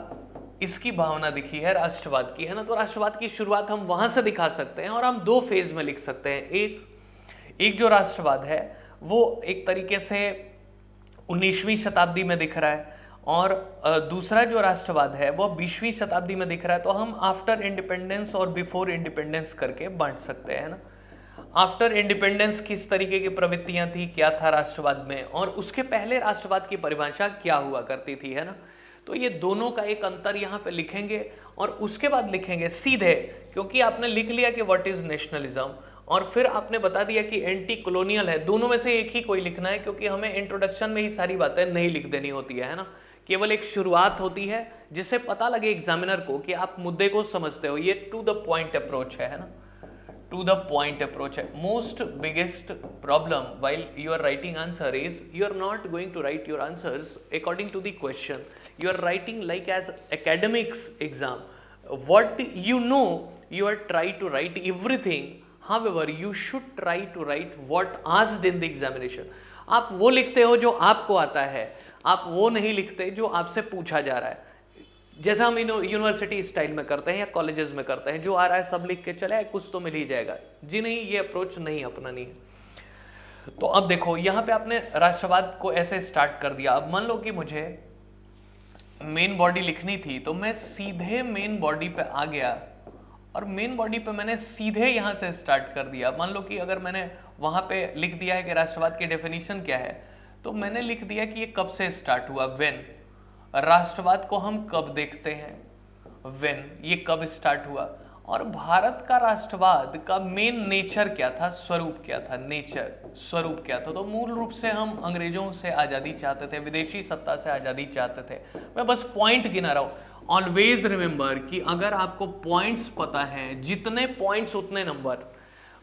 इसकी भावना दिखी है राष्ट्रवाद की, है ना। तो राष्ट्रवाद की शुरुआत हम वहां से दिखा सकते हैं और हम 2 फेज में लिख सकते हैं। एक जो राष्ट्रवाद है वो एक तरीके से 19वीं शताब्दी में दिख रहा है, और दूसरा जो राष्ट्रवाद है वो 20वीं शताब्दी में दिख रहा है। तो हम आफ्टर इंडिपेंडेंस और बिफोर इंडिपेंडेंस करके बांट सकते हैं ना। आफ्टर इंडिपेंडेंस किस तरीके की प्रवृत्तियां थी, क्या था राष्ट्रवाद में, और उसके पहले राष्ट्रवाद की परिभाषा क्या हुआ करती थी, है ना। तो ये दोनों का एक अंतर यहाँ पे लिखेंगे और उसके बाद लिखेंगे सीधे, क्योंकि आपने लिख लिया कि व्हाट इज नेशनलिज्म और फिर आपने बता दिया कि एंटी कॉलोनियल है, दोनों में से एक ही कोई लिखना है, क्योंकि हमें इंट्रोडक्शन में ही सारी बातें नहीं लिख देनी होती है ना। केवल एक शुरुआत होती है जिससे पता लगे एग्जामिनर को कि आप मुद्दे को समझते हो। ये टू द पॉइंट अप्रोच है ना, टू द पॉइंट अप्रोच है। Most biggest problem while you are writing answer is you are not going to write your answers according to the question, you are writing like as academics exam. What you know, you are try to write everything, however you should try to write what asked in the examination. आप वो लिखते हो जो आपको आता है, आप वो नहीं लिखते जो आपसे पूछा जा रहा है, जैसा हम यूनिवर्सिटी स्टाइल में करते हैं या कॉलेजेस में करते हैं, जो आ रहा है सब लिख के चले, कुछ तो मिल ही जाएगा। जी नहीं, ये अप्रोच नहीं अपनानी है। तो अब देखो यहाँ पे आपने राष्ट्रवाद को ऐसे स्टार्ट कर दिया। अब मान लो कि मुझे मेन बॉडी लिखनी थी, तो मैं सीधे मेन बॉडी पे आ गया और मेन बॉडी पे मैंने सीधे यहाँ से स्टार्ट कर दिया। मान लो कि अगर मैंने वहाँ पे लिख दिया है कि राष्ट्रवाद की डेफिनेशन क्या है, तो मैंने लिख दिया कि ये कब से स्टार्ट हुआ, व्हेन। राष्ट्रवाद को हम कब देखते हैं, व्हेन, ये कब स्टार्ट हुआ। और भारत का राष्ट्रवाद का मेन नेचर क्या था, स्वरूप क्या था, नेचर स्वरूप क्या था। तो मूल रूप से हम अंग्रेजों से आज़ादी चाहते थे, विदेशी सत्ता से आज़ादी चाहते थे। मैं बस पॉइंट गिना रहा हूँ। ऑलवेज रिमेंबर कि अगर आपको पॉइंट्स पता है, जितने पॉइंट्स उतने number,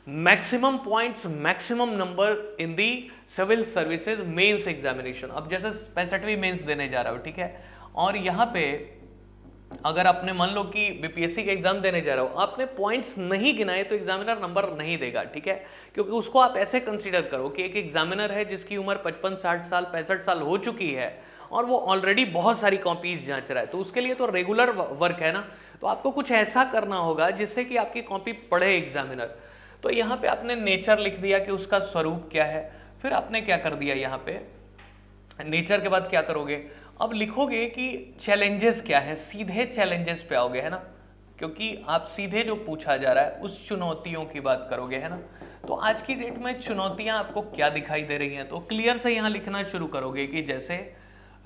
maximum points maximum number in the civil services mains examination. अब जैसे 65वीं मेंस देने जा रहा हूँ, ठीक है, और यहाँ पे अगर आपने मान लो कि बीपीएससी का एग्जाम देने जा रहे हो, आपने पॉइंट्स नहीं गिनाए तो एग्जामिनर नंबर नहीं देगा, ठीक है। क्योंकि उसको आप ऐसे कंसीडर करो कि एक एग्जामिनर है जिसकी उम्र 55-60 साल 65 साल हो चुकी है और वो ऑलरेडी बहुत सारी कॉपीज जांच रहा है, तो उसके लिए तो रेगुलर वर्क है ना। तो आपको कुछ ऐसा करना होगा जिससे कि आपकी कॉपी पढ़े एग्जामिनर। तो यहाँ पे आपने नेचर लिख दिया कि उसका स्वरूप क्या है। फिर आपने क्या कर दिया, यहाँ पे नेचर के बाद क्या करोगे, अब लिखोगे कि चैलेंजेस क्या है, सीधे चैलेंजेस पे आओगे, है ना, क्योंकि आप सीधे जो पूछा जा रहा है उस चुनौतियों की बात करोगे, है ना। तो आज की डेट में चुनौतियां आपको क्या दिखाई दे रही हैं, तो क्लियर से यहाँ लिखना शुरू करोगे कि जैसे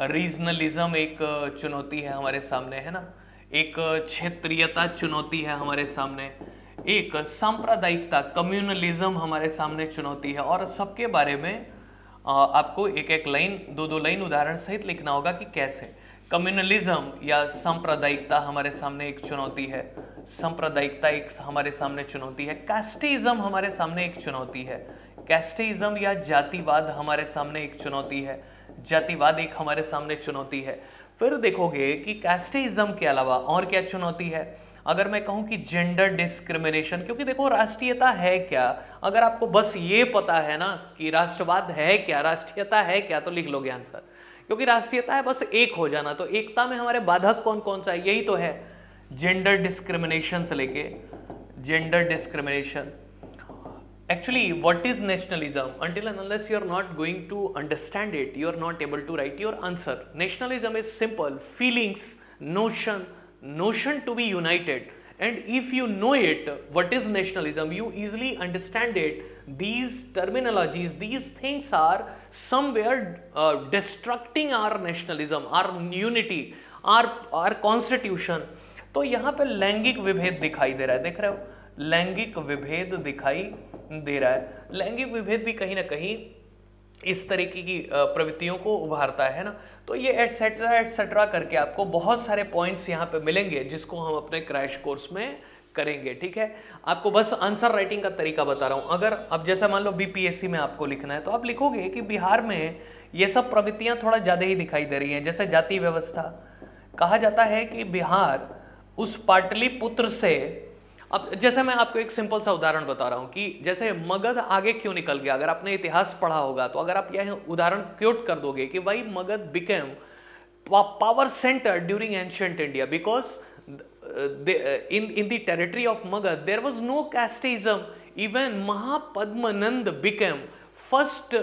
रीजनलिज्म एक चुनौती है हमारे सामने, है ना, एक क्षेत्रीयता चुनौती है हमारे सामने, एक सांप्रदायिकता कम्युनलिज्म हमारे सामने चुनौती है। और सबके बारे में आपको एक एक लाइन, दो दो लाइन उदाहरण सहित लिखना होगा कि कैसे कम्युनलिज्म या सांप्रदायिकता हमारे सामने एक चुनौती है, सांप्रदायिकता एक हमारे सामने चुनौती है, कास्टिज्म हमारे सामने एक चुनौती है, कास्टिज्म या जातिवाद हमारे सामने एक चुनौती है, जातिवाद एक हमारे सामने चुनौती है। फिर देखोगे कि कास्टिज्म के अलावा और क्या चुनौती है। अगर मैं कहूं कि जेंडर डिस्क्रिमिनेशन, क्योंकि देखो राष्ट्रीयता है क्या, अगर आपको बस ये पता है ना कि राष्ट्रवाद है क्या, राष्ट्रीयता है क्या, तो लिख लोगे आंसर। क्योंकि राष्ट्रीयता है बस एक हो जाना, तो एकता में हमारे बाधक कौन कौन सा है, यही तो है, जेंडर डिस्क्रिमिनेशन से लेके gender discrimination. Actually, what is nationalism? Until and unless you are not going to understand it, you are not able to write your answer. Nationalism is simple feelings, notion to be united. And if you know it, what is nationalism, you easily understand it. These terminologies, these things are somewhere destructing our nationalism, our unity, our constitution. तो यहाँ पे लैंगिक विभेद दिखाई दे रहा है, देख रहे हो, लैंगिक विभेद दिखाई दे रहा है। लैंगिक विभेद भी कहीं ना कहीं इस तरीके की प्रवृत्तियों को उभारता है ना। तो ये एटसेट्रा करके आपको बहुत सारे पॉइंट्स यहाँ पे मिलेंगे जिसको हम अपने क्रैश कोर्स में करेंगे, ठीक है। आपको बस आंसर राइटिंग का तरीका बता रहा हूँ। अगर अब जैसा मान लो बीपीएससी में आपको लिखना है तो आप लिखोगे कि बिहार में ये सब प्रवृत्तियाँ थोड़ा ज़्यादा ही दिखाई दे रही हैं। जैसे जाति व्यवस्था, कहा जाता है कि बिहार उस पाटलिपुत्र से, अब जैसे मैं आपको एक सिंपल सा उदाहरण बता रहा हूँ कि जैसे मगध आगे क्यों निकल गया, अगर आपने इतिहास पढ़ा होगा तो अगर आप यह उदाहरण क्योट कर दोगे कि भाई Magadh became power centre during ancient India because in the territory of Magad there was no casteism. Even Mahapadmananda became first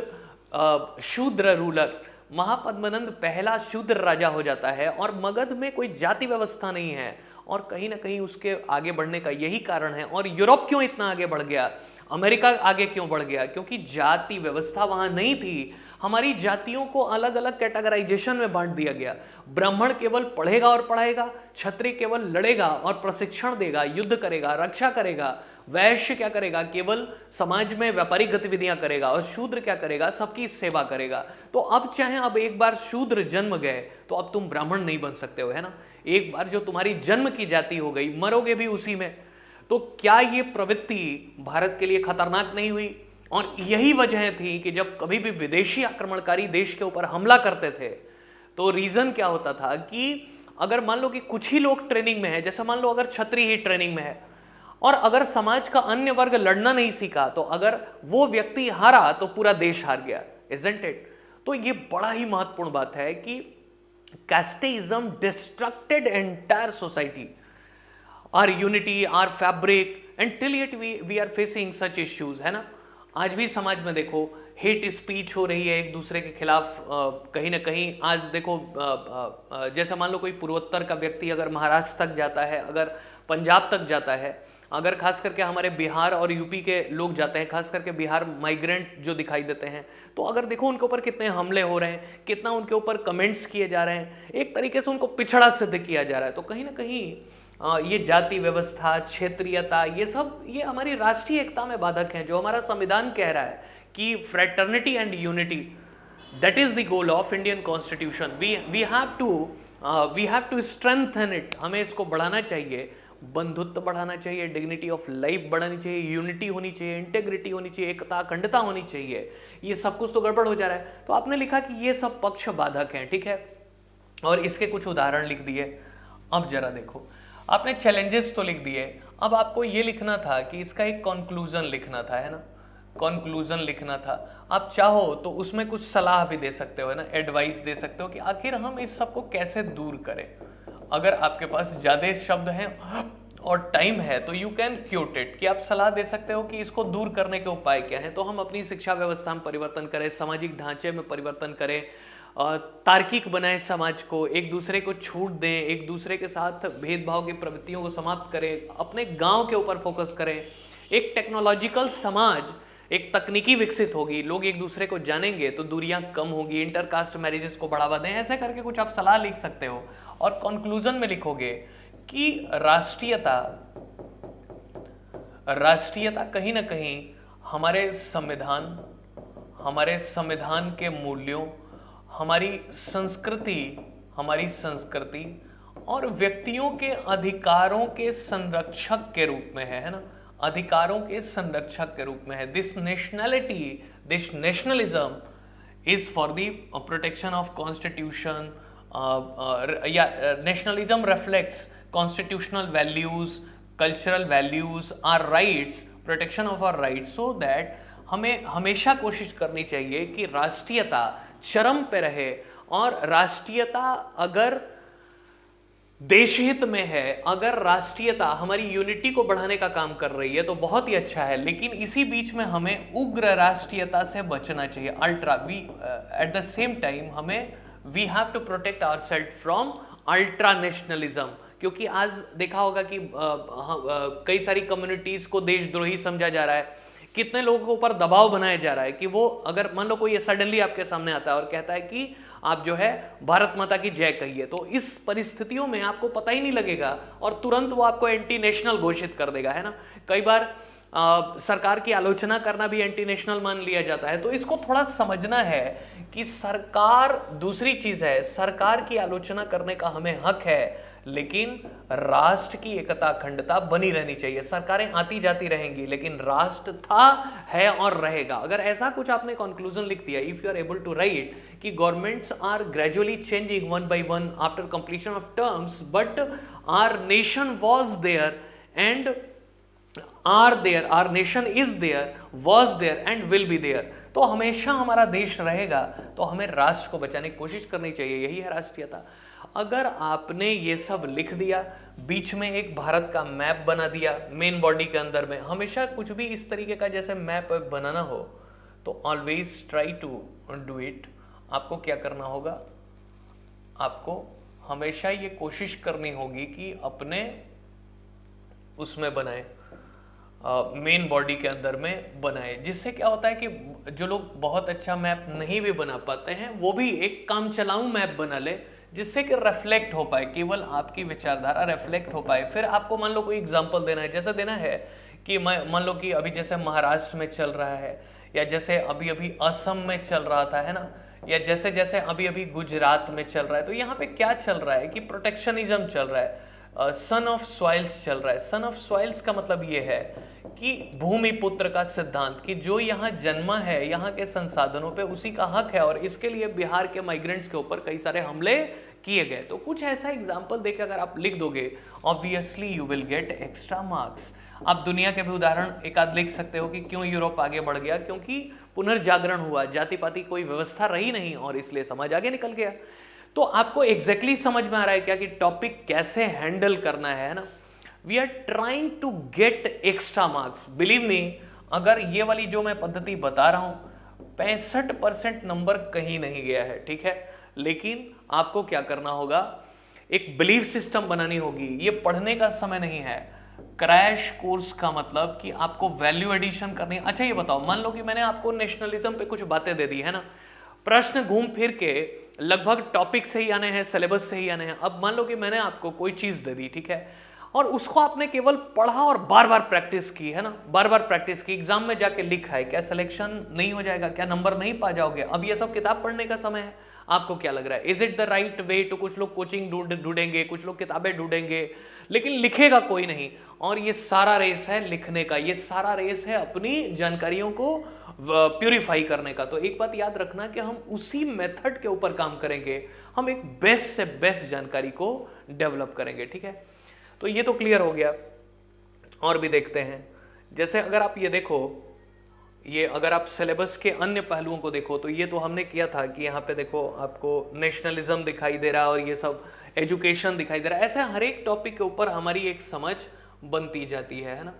Shudra ruler, Mahapadmananda पहला शूद्र राजा हो जाता है और मगध में कोई जाति व्यवस्था नहीं है। और कहीं ना कहीं उसके आगे बढ़ने का यही कारण है। और यूरोप क्यों इतना आगे बढ़ गया, अमेरिका आगे क्यों बढ़ गया, क्योंकि जाति व्यवस्था वहां नहीं थी। हमारी जातियों को अलग अलग कैटेगराइजेशन में बांट दिया गया। ब्राह्मण केवल पढ़ेगा और पढ़ाएगा, क्षत्रिय केवल लड़ेगा और प्रशिक्षण देगा, युद्ध करेगा, रक्षा करेगा, वैश्य क्या करेगा, केवल समाज में व्यापारिक गतिविधियां करेगा, और शूद्र क्या करेगा, सबकी सेवा करेगा। तो अब चाहे अब एक बार शूद्र जन्म गए तो अब तुम ब्राह्मण नहीं बन सकते हो, है ना। एक बार जो तुम्हारी जन्म की जाति हो गई, मरोगे भी उसी में। तो क्या ये प्रवृत्ति भारत के लिए खतरनाक नहीं हुई? और यही वजह थी कि जब कभी भी विदेशी आक्रमणकारी देश के ऊपर हमला करते थे तो रीजन क्या होता था कि अगर मान लो कि कुछ ही लोग ट्रेनिंग में है, जैसे मान लो अगर क्षत्रिय ही ट्रेनिंग में है और अगर समाज का अन्य वर्ग लड़ना नहीं सीखा तो अगर वो व्यक्ति हारा तो पूरा देश हार गया, इजंट इट। तो ये बड़ा ही महत्वपूर्ण बात है कि casteism destructed entire society, our unity, our fabric, and till yet we are facing such issues, है ना। आज भी समाज में देखो हेट स्पीच हो रही है एक दूसरे के खिलाफ। कहीं ना कहीं आज देखो जैसा मान लो कोई पूर्वोत्तर का व्यक्ति अगर महाराष्ट्र तक जाता है, अगर पंजाब तक जाता है अगर खास करके हमारे बिहार और यूपी के लोग जाते हैं, खास करके बिहार माइग्रेंट जो दिखाई देते हैं, तो अगर देखो उनके ऊपर कितने हमले हो रहे हैं, कितना उनके ऊपर कमेंट्स किए जा रहे हैं, एक तरीके से उनको पिछड़ा सिद्ध किया जा रहा है। तो कहीं ना कहीं ये जाति व्यवस्था, क्षेत्रीयता, ये सब ये हमारी राष्ट्रीय एकता में बाधक हैं। जो हमारा संविधान कह रहा है कि fraternity and unity, that is the goal of Indian constitution, we have to strengthen it. हमें इसको बढ़ाना चाहिए, बंधुत्व बढ़ाना चाहिए, डिग्निटी ऑफ लाइफ बढ़ानी चाहिए, यूनिटी होनी चाहिए, इंटेग्रिटी होनी चाहिए, एकता अखंडता होनी चाहिए। ये सब कुछ तो गड़बड़ हो जा रहा है। तो आपने लिखा कि ये सब पक्ष बाधक हैं, ठीक है, और इसके कुछ उदाहरण लिख दिए। अब जरा देखो, आपने चैलेंजेस तो लिख दिए, अब आपको ये लिखना था कि इसका एक कंक्लूजन लिखना था, है ना, कंक्लूजन लिखना था। आप चाहो तो उसमें कुछ सलाह भी दे सकते हो, है ना, एडवाइस दे सकते हो कि आखिर हम इस सब को कैसे दूर करें। अगर आपके पास ज़्यादा शब्द हैं और टाइम है तो यू कैन क्यूट इट, कि आप सलाह दे सकते हो कि इसको दूर करने के उपाय क्या हैं। तो हम अपनी शिक्षा व्यवस्था में परिवर्तन करें, सामाजिक ढांचे में परिवर्तन करें, तार्किक बनाए समाज को, एक दूसरे को छूट दें, एक दूसरे के साथ भेदभाव की प्रवृत्तियों को समाप्त करें, अपने गांव के ऊपर फोकस करें, एक टेक्नोलॉजिकल समाज, एक तकनीकी विकसित होगी, लोग एक दूसरे को जानेंगे तो दूरियां कम होगी, इंटरकास्ट मैरिजेस को बढ़ावा दें। ऐसे करके कुछ आप सलाह लिख सकते हो और कंक्लूजन में लिखोगे कि राष्ट्रीयता कहीं ना कहीं हमारे संविधान के मूल्यों, हमारी संस्कृति और व्यक्तियों के अधिकारों के संरक्षक के रूप में है ना, अधिकारों के संरक्षक के रूप में है। This nationalism is for the protection of constitution, nationalism reflects constitutional values, cultural values, our rights, protection of our rights, so that हमें हमेशा कोशिश करनी चाहिए कि राष्ट्रीयता चरम पे रहे। और राष्ट्रीयता अगर देशहित में है, अगर राष्ट्रीयता हमारी यूनिटी को बढ़ाने का काम कर रही है तो बहुत ही अच्छा है, लेकिन इसी बीच में हमें उग्र राष्ट्रीयता से बचना चाहिए, एट द सेम टाइम हमें we have to protect ourself from ultra nationalism. क्योंकि आज देखा होगा कि कई सारी कम्युनिटीज को देशद्रोही समझा जा रहा है, कितने लोगों के ऊपर दबाव बनाया जा रहा है कि वो, अगर मान लो कोई सडनली आपके सामने आता है और कहता है कि आप जो है भारत माता की जय कहिए, तो इस परिस्थितियों में आपको पता ही नहीं लगेगा और तुरंत वो आपको एंटी नेशनल घोषित कर देगा, है ना। कई बार सरकार की आलोचना करना भी एंटी नेशनल मान लिया जाता है। तो इसको थोड़ा समझना है कि सरकार दूसरी चीज है, सरकार की आलोचना करने का हमें हक है, लेकिन राष्ट्र की एकता अखंडता बनी रहनी चाहिए। सरकारें आती जाती रहेंगी, लेकिन राष्ट्र था, है और रहेगा। अगर ऐसा कुछ आपने कंक्लूजन लिख दिया, if you are able to write कि governments are gradually changing one by one after completion of terms, but our nation was there and our nation is there, was there and will be there. तो हमेशा हमारा देश रहेगा, तो हमें राष्ट्र को बचाने की कोशिश करनी चाहिए, यही है राष्ट्रीयता। अगर आपने ये सब लिख दिया, बीच में एक भारत का मैप बना दिया मेन बॉडी के अंदर में, हमेशा कुछ भी इस तरीके का जैसे मैप बनाना हो तो always try to do it. आपको क्या करना होगा, आपको हमेशा ये कोशिश करनी होगी कि अपने उसमें बनाए, मेन बॉडी के अंदर में बनाए, जिससे क्या होता है कि जो लोग बहुत अच्छा मैप नहीं भी बना पाते हैं वो भी एक काम चलाऊ मैप बना ले, जिससे कि रिफ्लेक्ट हो पाए, केवल आपकी विचारधारा रिफ्लेक्ट हो पाए। फिर आपको मान लो कोई एग्जांपल देना है, जैसे देना है कि मान लो कि अभी जैसे महाराष्ट्र में चल रहा है, या जैसे अभी अभी असम में चल रहा था, है ना, या जैसे जैसे अभी अभी गुजरात में चल रहा है, तो यहाँ पे क्या चल रहा है कि प्रोटेक्शनिज्म चल रहा है, सन ऑफ सॉइल्स चल रहा है। सन ऑफ सॉइल्स का मतलब ये है कि भूमि पुत्र का सिद्धांत, कि जो यहाँ जन्मा है, यहाँ के संसाधनों पे उसी का हक है, और इसके लिए बिहार के माइग्रेंट्स के ऊपर कई सारे हमले किए गए। तो कुछ ऐसा एग्जाम्पल देकर अगर आप लिख दोगे, obviously you will get extra marks. आप दुनिया के भी उदाहरण एक आध लिख सकते हो कि क्यों यूरोप आगे बढ़ गया, क्योंकि पुनर्जागरण हुआ, जाति पाति कोई व्यवस्था रही नहीं और इसलिए समाज आगे निकल गया। तो आपको एग्जैक्टली समझ में आ रहा है क्या कि टॉपिक कैसे हैंडल करना है ना। We are trying to get extra marks. Believe me, अगर ये वाली जो मैं पद्धति बता रहा हूं 65% नंबर कहीं नहीं गया है, ठीक है, लेकिन आपको क्या करना होगा, एक बिलीफ सिस्टम बनानी होगी। ये पढ़ने का समय नहीं है, क्रैश कोर्स का मतलब कि आपको वैल्यू एडिशन करनी है। अच्छा ये बताओ, मान लो कि मैंने आपको नेशनलिज्म पे कुछ बातें दे दी है ना, प्रश्न घूम फिर के लगभग टॉपिक से ही आने हैं, सिलेबस से ही आने हैं। अब मान लो कि मैंने आपको कोई चीज दे दी, ठीक है, और उसको आपने केवल पढ़ा और बार बार प्रैक्टिस की है ना, बार बार प्रैक्टिस की, एग्जाम में जाके लिखा है, क्या सिलेक्शन नहीं हो जाएगा? क्या नंबर नहीं पा जाओगे? अब ये सब किताब पढ़ने का समय है। आपको क्या लग रहा है, is it the right way to? कुछ लोग कोचिंग ढूंढेंगे, कुछ लोग किताबें ढूंढेंगे, लेकिन लिखेगा कोई नहीं। और ये सारा रेस है लिखने का, ये सारा रेस है अपनी जानकारियों को प्यूरिफाई करने का। तो एक बात याद रखना कि हम उसी मेथड के ऊपर काम करेंगे, हम एक बेस्ट से बेस्ट जानकारी को डेवलप करेंगे, ठीक है। तो ये तो क्लियर हो गया। और भी देखते हैं, जैसे अगर आप ये देखो, ये अगर आप सिलेबस के अन्य पहलुओं को देखो, तो ये तो हमने किया था कि यहाँ पे देखो आपको नेशनलिज्म दिखाई दे रहा है और ये सब एजुकेशन दिखाई दे रहा है। ऐसे हर एक टॉपिक के ऊपर हमारी एक समझ बनती जाती है ना,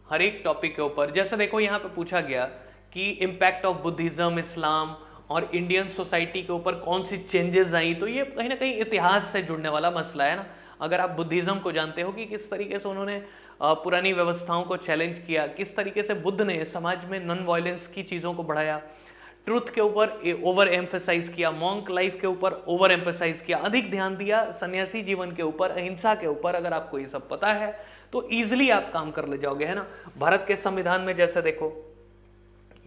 हर एक टॉपिक के ऊपर। जैसे देखो यहाँ पे पूछा गया कि इम्पैक्ट ऑफ बुद्धिज्म, इस्लाम और इंडियन सोसाइटी के ऊपर कौन सी चेंजेस आई, तो ये कहीं ना कहीं इतिहास से जुड़ने वाला मसला है ना। अगर आप बुद्धिज्म को जानते हो कि किस तरीके से उन्होंने पुरानी व्यवस्थाओं को चैलेंज किया, किस तरीके से बुद्ध ने समाज में नॉन वायलेंस की चीज़ों को बढ़ाया, ट्रुथ के ऊपर ओवर एम्फेसाइज किया, मॉन्क लाइफ के ऊपर ओवर एम्फेसाइज किया, अधिक ध्यान दिया सन्यासी जीवन के ऊपर, अहिंसा के ऊपर। अगर आपको ये सब पता है तो ईजिली आप काम कर ले जाओगे, है ना। भारत के संविधान में जैसे देखो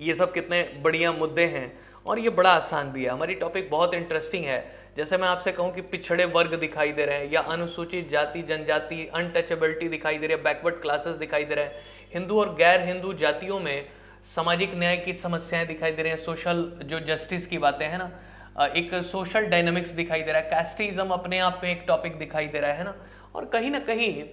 ये सब कितने बढ़िया मुद्दे हैं और ये बड़ा आसान भी है। हमारी टॉपिक बहुत इंटरेस्टिंग है। जैसे मैं आपसे कहूँ कि पिछड़े वर्ग दिखाई दे रहे हैं, या अनुसूचित जाति जनजाति, अनटचेबिलिटी दिखाई दे रही है, बैकवर्ड क्लासेस दिखाई दे रहे हैं, हिंदू और गैर हिंदू जातियों में सामाजिक न्याय की समस्याएं दिखाई दे रही हैं, सोशल जो जस्टिस की बातें हैं ना, एक सोशल डायनामिक्स दिखाई दे रहा है, कास्टिज्म अपने आप में एक टॉपिक दिखाई दे रहा है ना, और कहीं ना कहीं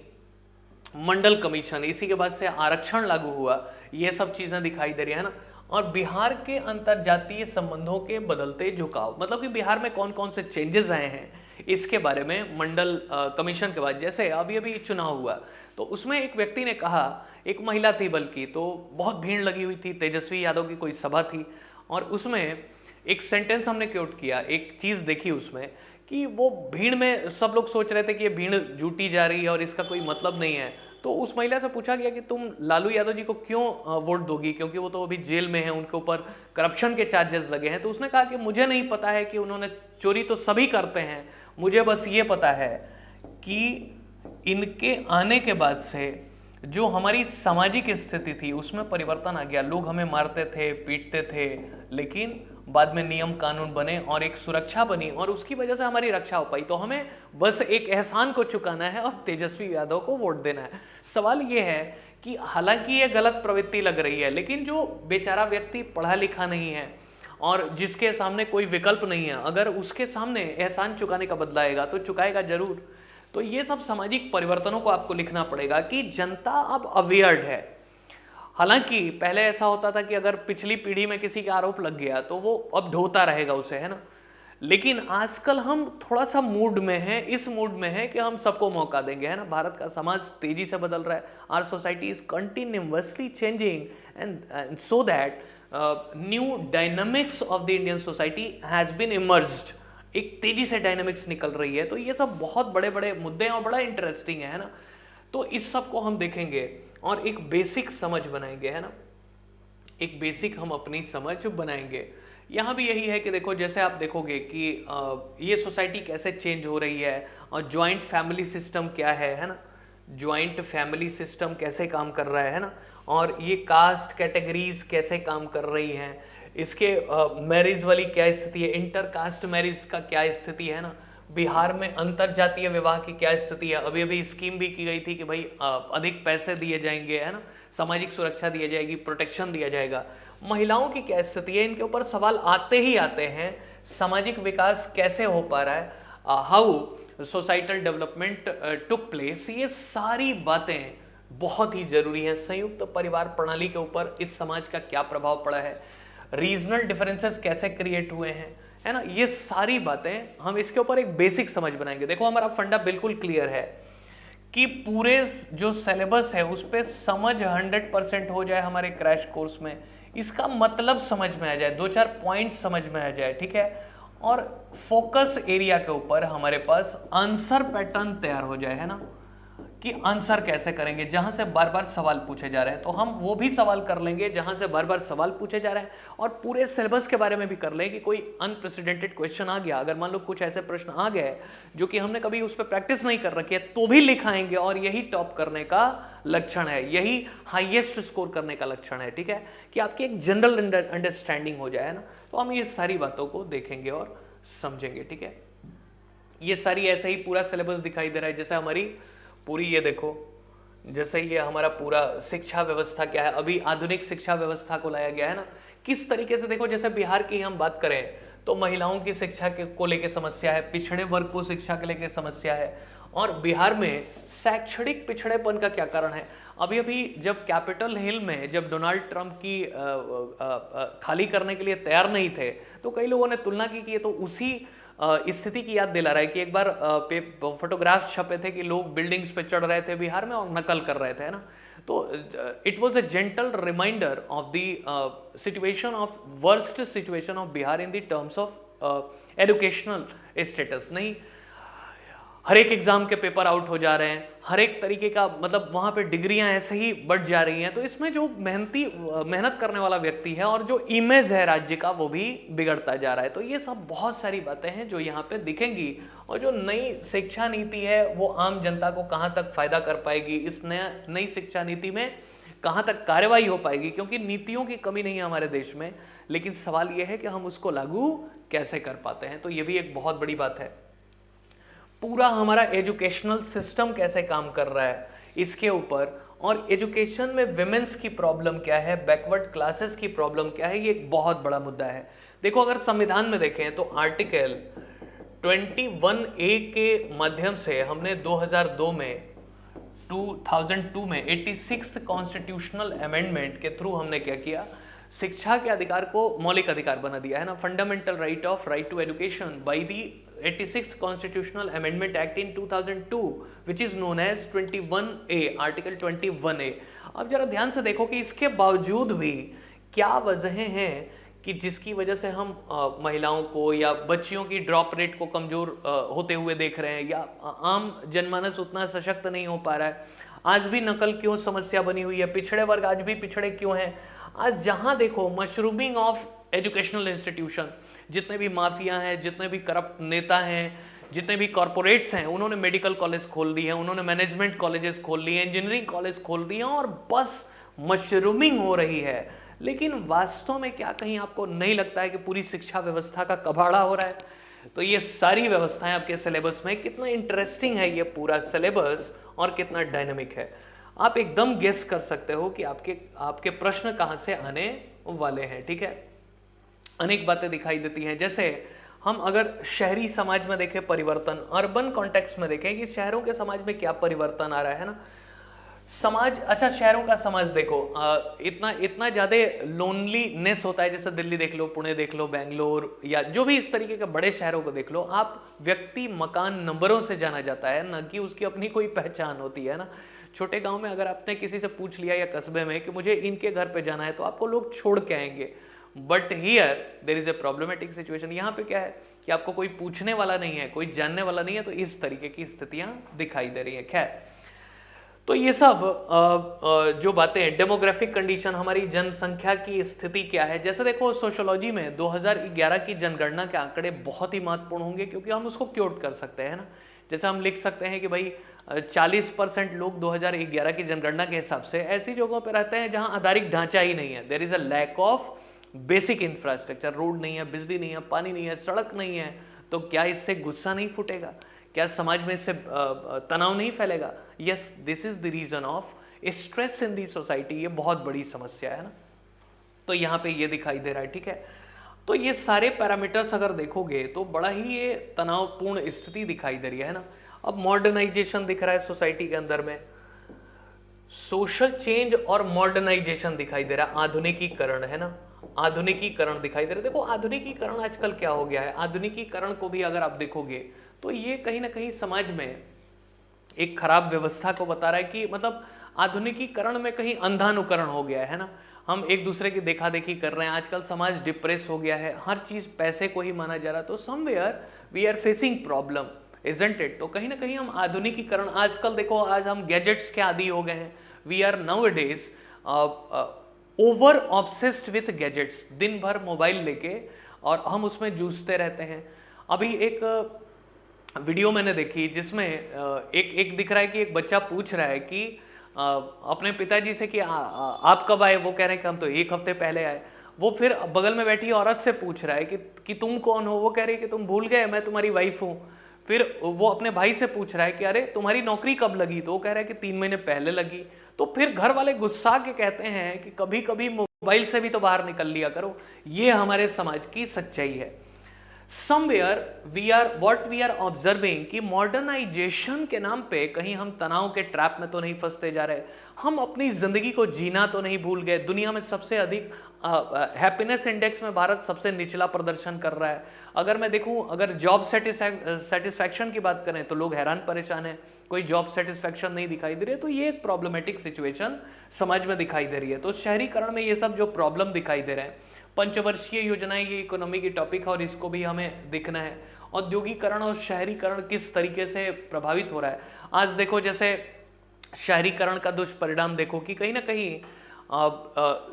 मंडल कमीशन, इसी के बाद से आरक्षण लागू हुआ, ये सब चीजें दिखाई दे रही है ना। और बिहार के अंतरजातीय संबंधों के बदलते झुकाव, मतलब कि बिहार में कौन कौन से चेंजेस आए हैं, इसके बारे में मंडल कमीशन के बाद, जैसे अभी अभी चुनाव हुआ तो उसमें एक व्यक्ति ने कहा, एक महिला थी बल्कि, तो बहुत भीड़ लगी हुई थी, तेजस्वी यादव की कोई सभा थी, और उसमें एक सेंटेंस हमने क्योट किया, एक चीज़ देखी उसमें कि वो भीड़ में सब लोग सोच रहे थे कि ये भीड़ जुटी जा रही है और इसका कोई मतलब नहीं है। तो उस महिला से पूछा गया कि तुम लालू यादव जी को क्यों वोट दोगी, क्योंकि वो तो अभी जेल में है, उनके ऊपर करप्शन के चार्जेस लगे हैं। तो उसने कहा कि मुझे नहीं पता है कि उन्होंने, चोरी तो सभी करते हैं, मुझे बस ये पता है कि इनके आने के बाद से जो हमारी सामाजिक स्थिति थी उसमें परिवर्तन आ गया। लोग हमें मारते थे, पीटते थे, लेकिन बाद में नियम कानून बने और एक सुरक्षा बनी और उसकी वजह से हमारी रक्षा हो पाई। तो हमें बस एक एहसान को चुकाना है और तेजस्वी यादव को वोट देना है। सवाल ये है कि हालांकि ये गलत प्रवृत्ति लग रही है, लेकिन जो बेचारा व्यक्ति पढ़ा लिखा नहीं है और जिसके सामने कोई विकल्प नहीं है, अगर उसके सामने एहसान चुकाने का बदला आएगा तो चुकाएगा जरूर। तो ये सब सामाजिक परिवर्तनों को आपको लिखना पड़ेगा कि जनता अब अवेयर्ड है। हालांकि पहले ऐसा होता था कि अगर पिछली पीढ़ी में किसी का आरोप लग गया तो वो अब ढोता रहेगा उसे, है ना। लेकिन आजकल हम थोड़ा सा मूड में हैं, इस मूड में है कि हम सबको मौका देंगे, है ना। भारत का समाज तेजी से बदल रहा है, our society is continuously changing and so that new dynamics of the Indian society has been emerged. एक तेजी से डायनामिक्स निकल रही है। तो ये सब बहुत बड़े बड़े मुद्दे हैं और बड़ा इंटरेस्टिंग है ना। तो इस सब को हम देखेंगे और एक बेसिक समझ बनाएंगे, है ना। एक बेसिक हम अपनी समझ बनाएंगे। यहाँ भी यही है कि देखो, जैसे आप देखोगे कि ये सोसाइटी कैसे चेंज हो रही है और ज्वाइंट फैमिली सिस्टम क्या है ना। ज्वाइंट फैमिली सिस्टम कैसे काम कर रहा है ना, और ये कास्ट कैटेगरीज कैसे काम कर रही हैं, इसके मैरिज वाली क्या स्थिति है, इंटर कास्ट मैरिज का क्या स्थिति है ना, बिहार में अंतरजातीय विवाह की क्या स्थिति है। अभी अभी स्कीम भी की गई थी कि भाई अधिक पैसे दिए जाएंगे, है ना, सामाजिक सुरक्षा दी जाएगी, प्रोटेक्शन दिया जाएगा। महिलाओं की क्या स्थिति है, इनके ऊपर सवाल आते ही आते हैं। सामाजिक विकास कैसे हो पा रहा है, how societal development took place, ये सारी बातें बहुत ही जरूरी है। संयुक्त परिवार प्रणाली के ऊपर इस समाज का क्या प्रभाव पड़ा है, रीजनल डिफरेंसेस कैसे क्रिएट हुए हैं, है ना। ये सारी बातें हम इसके ऊपर एक बेसिक समझ बनाएंगे। देखो, हमारा फंडा बिल्कुल क्लियर है कि पूरे जो सिलेबस है उस पर समझ 100% हो जाए हमारे क्रैश कोर्स में। इसका मतलब समझ में आ जाए, 2-4 पॉइंट समझ में आ जाए, ठीक है। और फोकस एरिया के ऊपर हमारे पास आंसर पैटर्न तैयार हो जाए, है ना। कि आंसर कैसे करेंगे, जहां से बार बार सवाल पूछे जा रहे हैं तो हम वो भी सवाल कर लेंगे जहां से बार बार सवाल पूछे जा रहे हैं, और पूरे सिलेबस के बारे में भी कर लेंगे कि कोई अनप्रेसिडेंटेड क्वेश्चन आ गया, अगर मान लो कुछ ऐसे प्रश्न आ गए जो कि हमने कभी उस पर प्रैक्टिस नहीं कर रखी है तो भी लिखाएंगे, और यही टॉप करने का लक्षण है, यही हाईएस्ट स्कोर करने का लक्षण है। ठीक है, कि आपकी एक जनरल अंडरस्टैंडिंग हो जाए ना, तो हम ये सारी बातों को देखेंगे और समझेंगे। ठीक है, ये सारी ऐसे ही पूरा सिलेबस दिखाई दे रहा है, जैसे हमारी पूरी ये देखो, जैसे ये हमारा पूरा शिक्षा व्यवस्था क्या है, अभी आधुनिक शिक्षा व्यवस्था को लाया गया है ना, किस तरीके से देखो, जैसे बिहार की हम बात करें तो महिलाओं की शिक्षा को लेकर समस्या है, पिछड़े वर्ग को शिक्षा को लेकर समस्या है, और बिहार में शैक्षणिक पिछड़ेपन का क्या कारण है। अभी अभी जब कैपिटल हिल में जब डोनाल्ड ट्रंप की खाली करने के लिए तैयार नहीं थे, तो कई लोगों ने तुलना की कि ये तो उसी स्थिति की याद दिला रहा है कि एक बार फोटोग्राफ्स छपे थे कि लोग बिल्डिंग्स पे चढ़ रहे थे बिहार में और नकल कर रहे थे, है ना। तो it was a gentle reminder of the situation of worst situation of Bihar in the terms of educational status. नहीं, हर एक एग्जाम के पेपर आउट हो जा रहे हैं, हर एक तरीके का मतलब वहाँ पे डिग्रियां ऐसे ही बढ़ जा रही हैं, तो इसमें जो मेहनत करने वाला व्यक्ति है और जो इमेज है राज्य का वो भी बिगड़ता जा रहा है। तो ये सब बहुत सारी बातें हैं जो यहाँ पे दिखेंगी, और जो नई शिक्षा नीति है वो आम जनता को कहाँ तक फायदा कर पाएगी, इस नई शिक्षा नीति में कहाँ तक कार्रवाई हो पाएगी, क्योंकि नीतियों की कमी नहीं है हमारे देश में, लेकिन सवाल ये है कि हम उसको लागू कैसे कर पाते हैं। तो ये भी एक बहुत बड़ी बात है। पूरा हमारा एजुकेशनल सिस्टम कैसे काम कर रहा है इसके ऊपर, और एजुकेशन में विमेंस की प्रॉब्लम क्या है, बैकवर्ड क्लासेस की प्रॉब्लम क्या है, ये एक बहुत बड़ा मुद्दा है। देखो, अगर संविधान में देखें तो आर्टिकल 21A के माध्यम से हमने 2002 में 86th कॉन्स्टिट्यूशनल अमेंडमेंट के थ्रू हमने क्या किया, शिक्षा के अधिकार को मौलिक अधिकार बना दिया है ना, fundamental right to education by the 86th Constitutional Amendment Act in 2002 which is known as 21A, article 21A। अब जरा ध्यान से देखो कि इसके बावजूद भी क्या वजहें हैं कि जिसकी वजह से हम महिलाओं को या बच्चियों की ड्रॉप रेट को कमजोर होते हुए देख रहे हैं, या आम जनमानस उतना सशक्त नहीं हो पा रहा है। आज भी नकल क्यों समस्या बनी हुई है, पिछड़े वर्ग आज भी पिछड़े क्यों हैं। आज जहां देखो मशरूमिंग ऑफ एजुकेशनल इंस्टीट्यूशन, जितने भी माफिया हैं, जितने भी करप्ट नेता हैं, जितने भी कॉरपोरेट्स हैं, उन्होंने मेडिकल कॉलेज खोल दी है, उन्होंने मैनेजमेंट कॉलेजेस खोल ली हैं, इंजीनियरिंग कॉलेज खोल दी हैं, और बस मशरूमिंग हो रही है। लेकिन वास्तव में क्या कहीं आपको नहीं लगता है कि पूरी शिक्षा व्यवस्था का कबाड़ा हो रहा है? तो ये सारी व्यवस्थाएं आपके सिलेबस में, कितना इंटरेस्टिंग है ये पूरा सिलेबस और कितना डायनामिक है। आप एकदम गेस कर सकते हो कि आपके प्रश्न कहां से आने वाले हैं। ठीक है, अनेक बातें दिखाई देती हैं। जैसे हम अगर शहरी समाज में देखें परिवर्तन, अर्बन कॉन्टेक्स्ट में देखें कि शहरों के समाज में क्या परिवर्तन आ रहा है ना, समाज, अच्छा शहरों का समाज देखो, इतना ज़्यादा लोनलीनेस होता है। जैसे दिल्ली देख लो, पुणे देख लो, बेंगलोर, या जो भी इस तरीके के बड़े शहरों को देख लो, आप व्यक्ति मकान नंबरों से जाना जाता है, ना कि उसकी अपनी कोई पहचान होती है ना। छोटे गांव में अगर आपने किसी से पूछ लिया या कस्बे में कि मुझे इनके घर पे जाना है, तो आपको लोग छोड़ के आएंगे। But here there is a problematic situation. यहाँ पे क्या है कि आपको कोई पूछने वाला नहीं है, कोई जानने वाला नहीं है, तो इस तरीके की स्थितियां दिखाई दे रही है। खैर, तो ये सब जो बातें, डेमोग्राफिक कंडीशन, हमारी जनसंख्या की स्थिति क्या है। जैसे देखो सोशियोलॉजी में 2011 की जनगणना के आंकड़े बहुत ही महत्वपूर्ण होंगे, क्योंकि हम उसको क्योट कर सकते हैं ना। जैसे हम लिख सकते हैं कि भाई 40% लोग 2011 की जनगणना के हिसाब से ऐसी जगहों पर रहते हैं जहां आधारिक ढांचा ही नहीं है। There is a lack of basic infrastructure, road नहीं है, बिजली नहीं है, पानी नहीं है, सड़क नहीं है। तो क्या इससे गुस्सा नहीं फूटेगा? क्या समाज में इससे तनाव नहीं फैलेगा? Yes, this is the reason of stress in the society. ये बहुत बड़ी समस्या है ना, तो यहाँ पे ये दिखाई दे रहा है। ठीक है, तो ये सारे पैरामीटर्स अगर देखोगे तो बड़ा ही ये तनावपूर्ण स्थिति दिखाई दे रही है ना। अब मॉडर्नाइजेशन दिख रहा है सोसाइटी के अंदर में, सोशल चेंज और मॉडर्नाइजेशन दिखाई दे रहा है, आधुनिकीकरण है ना, आधुनिकीकरण दिखाई दे रहा है। देखो आधुनिकीकरण आजकल क्या हो गया है, आधुनिकीकरण को भी अगर आप देखोगे तो ये कहीं ना कहीं समाज में एक खराब व्यवस्था को बता रहा है कि मतलब आधुनिकीकरण में कहीं अंधानुकरण हो गया है ना। हम एक दूसरे की देखा देखी कर रहे हैं, आजकल समाज डिप्रेस हो गया है, हर चीज पैसे को ही माना जा रहा है। तो somewhere we are facing problem isn't it? तो कहीं ना कहीं हम आधुनिकीकरण, आजकल देखो आज हम गैजेट्स के आदी हो गए हैं, we are nowadays over obsessed with gadgets, दिन भर मोबाइल लेके और हम उसमें जूझते रहते हैं। अभी एक वीडियो मैंने देखी जिसमें एक दिख रहा है कि एक बच्चा पूछ रहा है कि अपने पिताजी से कि आप कब आए, वो कह रहे हैं कि हम तो 1 हफ्ते पहले आए। वो फिर बगल में बैठी औरत से पूछ रहा है कि तुम कौन हो, वो कह रही है कि तुम भूल गए, मैं तुम्हारी वाइफ हूँ। फिर वो अपने भाई से पूछ रहा है कि अरे तुम्हारी नौकरी कब लगी, तो वो कह रहा है कि 3 महीने पहले लगी। तो फिर घर वाले गुस्सा के कहते हैं कि कभी कभी मोबाइल से भी तो बाहर निकल लिया करो। ये हमारे समाज की सच्चाई है। Somewhere what we are observing कि मॉडर्नाइजेशन के नाम पे कहीं हम तनाव के ट्रैप में तो नहीं फंसते जा रहे, हम अपनी जिंदगी को जीना तो नहीं भूल गए। दुनिया में सबसे अधिक हैप्पीनेस इंडेक्स में भारत सबसे निचला प्रदर्शन कर रहा है। अगर मैं देखूं, अगर जॉब सेटिस्फैक्शन की बात करें तो लोग हैरान परेशान हैं, कोई जॉब सेटिस्फैक्शन नहीं दिखाई दे रही है। तो ये एक प्रॉब्लमेटिक सिचुएशन समाज में दिखाई दे रही है। तो शहरीकरण में ये सब जो प्रॉब्लम दिखाई दे रहे हैं, पंचवर्षीय योजनाएं, ये इकोनॉमी की टॉपिक है और इसको भी हमें देखना है। औद्योगिकरण और शहरीकरण किस तरीके से प्रभावित हो रहा है। आज देखो जैसे शहरीकरण का दुष्परिणाम देखो कि कहीं ना कहीं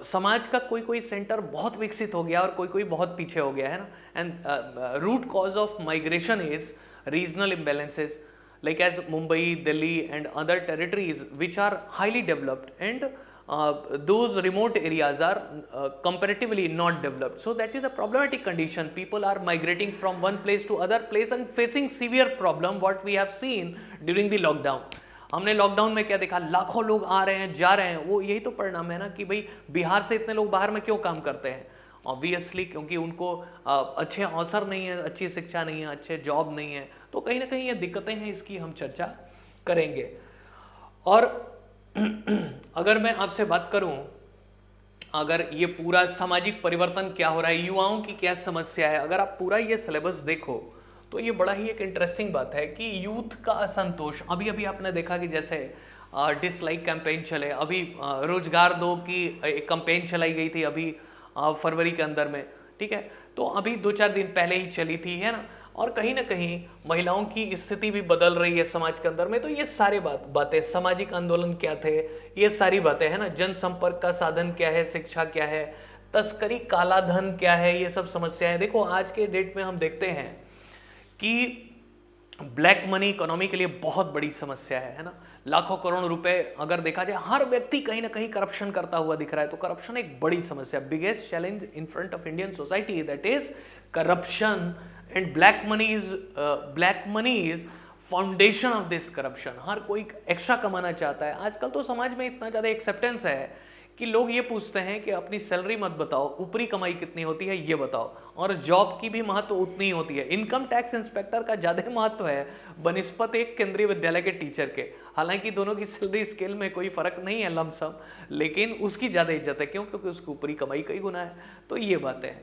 समाज का कोई कोई सेंटर बहुत विकसित हो गया और कोई कोई बहुत पीछे हो गया है ना। And root cause of migration is regional imbalances like as Mumbai, Delhi and other territories which are highly developed and those remote areas are comparatively not developed. So that is a problematic condition. People are migrating from one place to other place and facing severe problem what we have seen during the lockdown. हमने lockdown में क्या देखा, लाखों लोग आ रहे हैं जा रहे हैं। वो यही तो परिणाम है ना कि भाई बिहार से इतने लोग बाहर में क्यों काम करते हैं। ऑब्वियसली क्योंकि उनको अच्छे अवसर नहीं है, अच्छी शिक्षा नहीं है, अच्छे जॉब नहीं है। तो कहीं ना कहीं ये दिक्कतें हैं, इसकी हम चर्चा करेंगे। और अगर मैं आपसे बात करूं, अगर ये पूरा सामाजिक परिवर्तन क्या हो रहा है, युवाओं की क्या समस्या है, अगर आप पूरा ये सिलेबस देखो तो ये बड़ा ही एक इंटरेस्टिंग बात है कि यूथ का असंतोष। अभी अभी आपने देखा कि जैसे डिसलाइक कैंपेन चले, अभी रोजगार दो की एक कैंपेन चलाई गई थी अभी फरवरी के अंदर में, ठीक है। तो अभी 2-4 दिन पहले ही चली थी, है ना। और कहीं ना कहीं महिलाओं की स्थिति भी बदल रही है समाज के अंदर में। तो ये सारी बातें, सामाजिक आंदोलन क्या थे, ये सारी बातें है ना, जनसंपर्क का साधन क्या है, शिक्षा क्या है, तस्करी, काला धन क्या है, ये सब समस्याएं। देखो आज के डेट में हम देखते हैं कि ब्लैक मनी इकोनॉमी के लिए बहुत बड़ी समस्या है ना। लाखों करोड़ रुपए अगर देखा जाए, हर व्यक्ति कहीं ना कहीं करप्शन करता हुआ दिख रहा है। तो करप्शन एक बड़ी समस्या, biggest challenge in front of Indian society, that is corruption. And black money is foundation of this corruption. हर कोई एक्स्ट्रा कमाना चाहता है। आजकल तो समाज में इतना ज़्यादा एक्सेप्टेंस है कि लोग ये पूछते हैं कि अपनी सैलरी मत बताओ, ऊपरी कमाई कितनी होती है ये बताओ। और जॉब की भी महत्व उतनी ही होती है। इनकम टैक्स इंस्पेक्टर का ज़्यादा महत्व है बनिस्पत एक केंद्रीय विद्यालय के टीचर के। हालांकि दोनों की सैलरी स्केल में कोई फर्क नहीं है लमसम, लेकिन उसकी ज़्यादा इज्जत है। क्यों? क्योंकि उसकी ऊपरी कमाई कई गुना है। तो ये बातें हैं।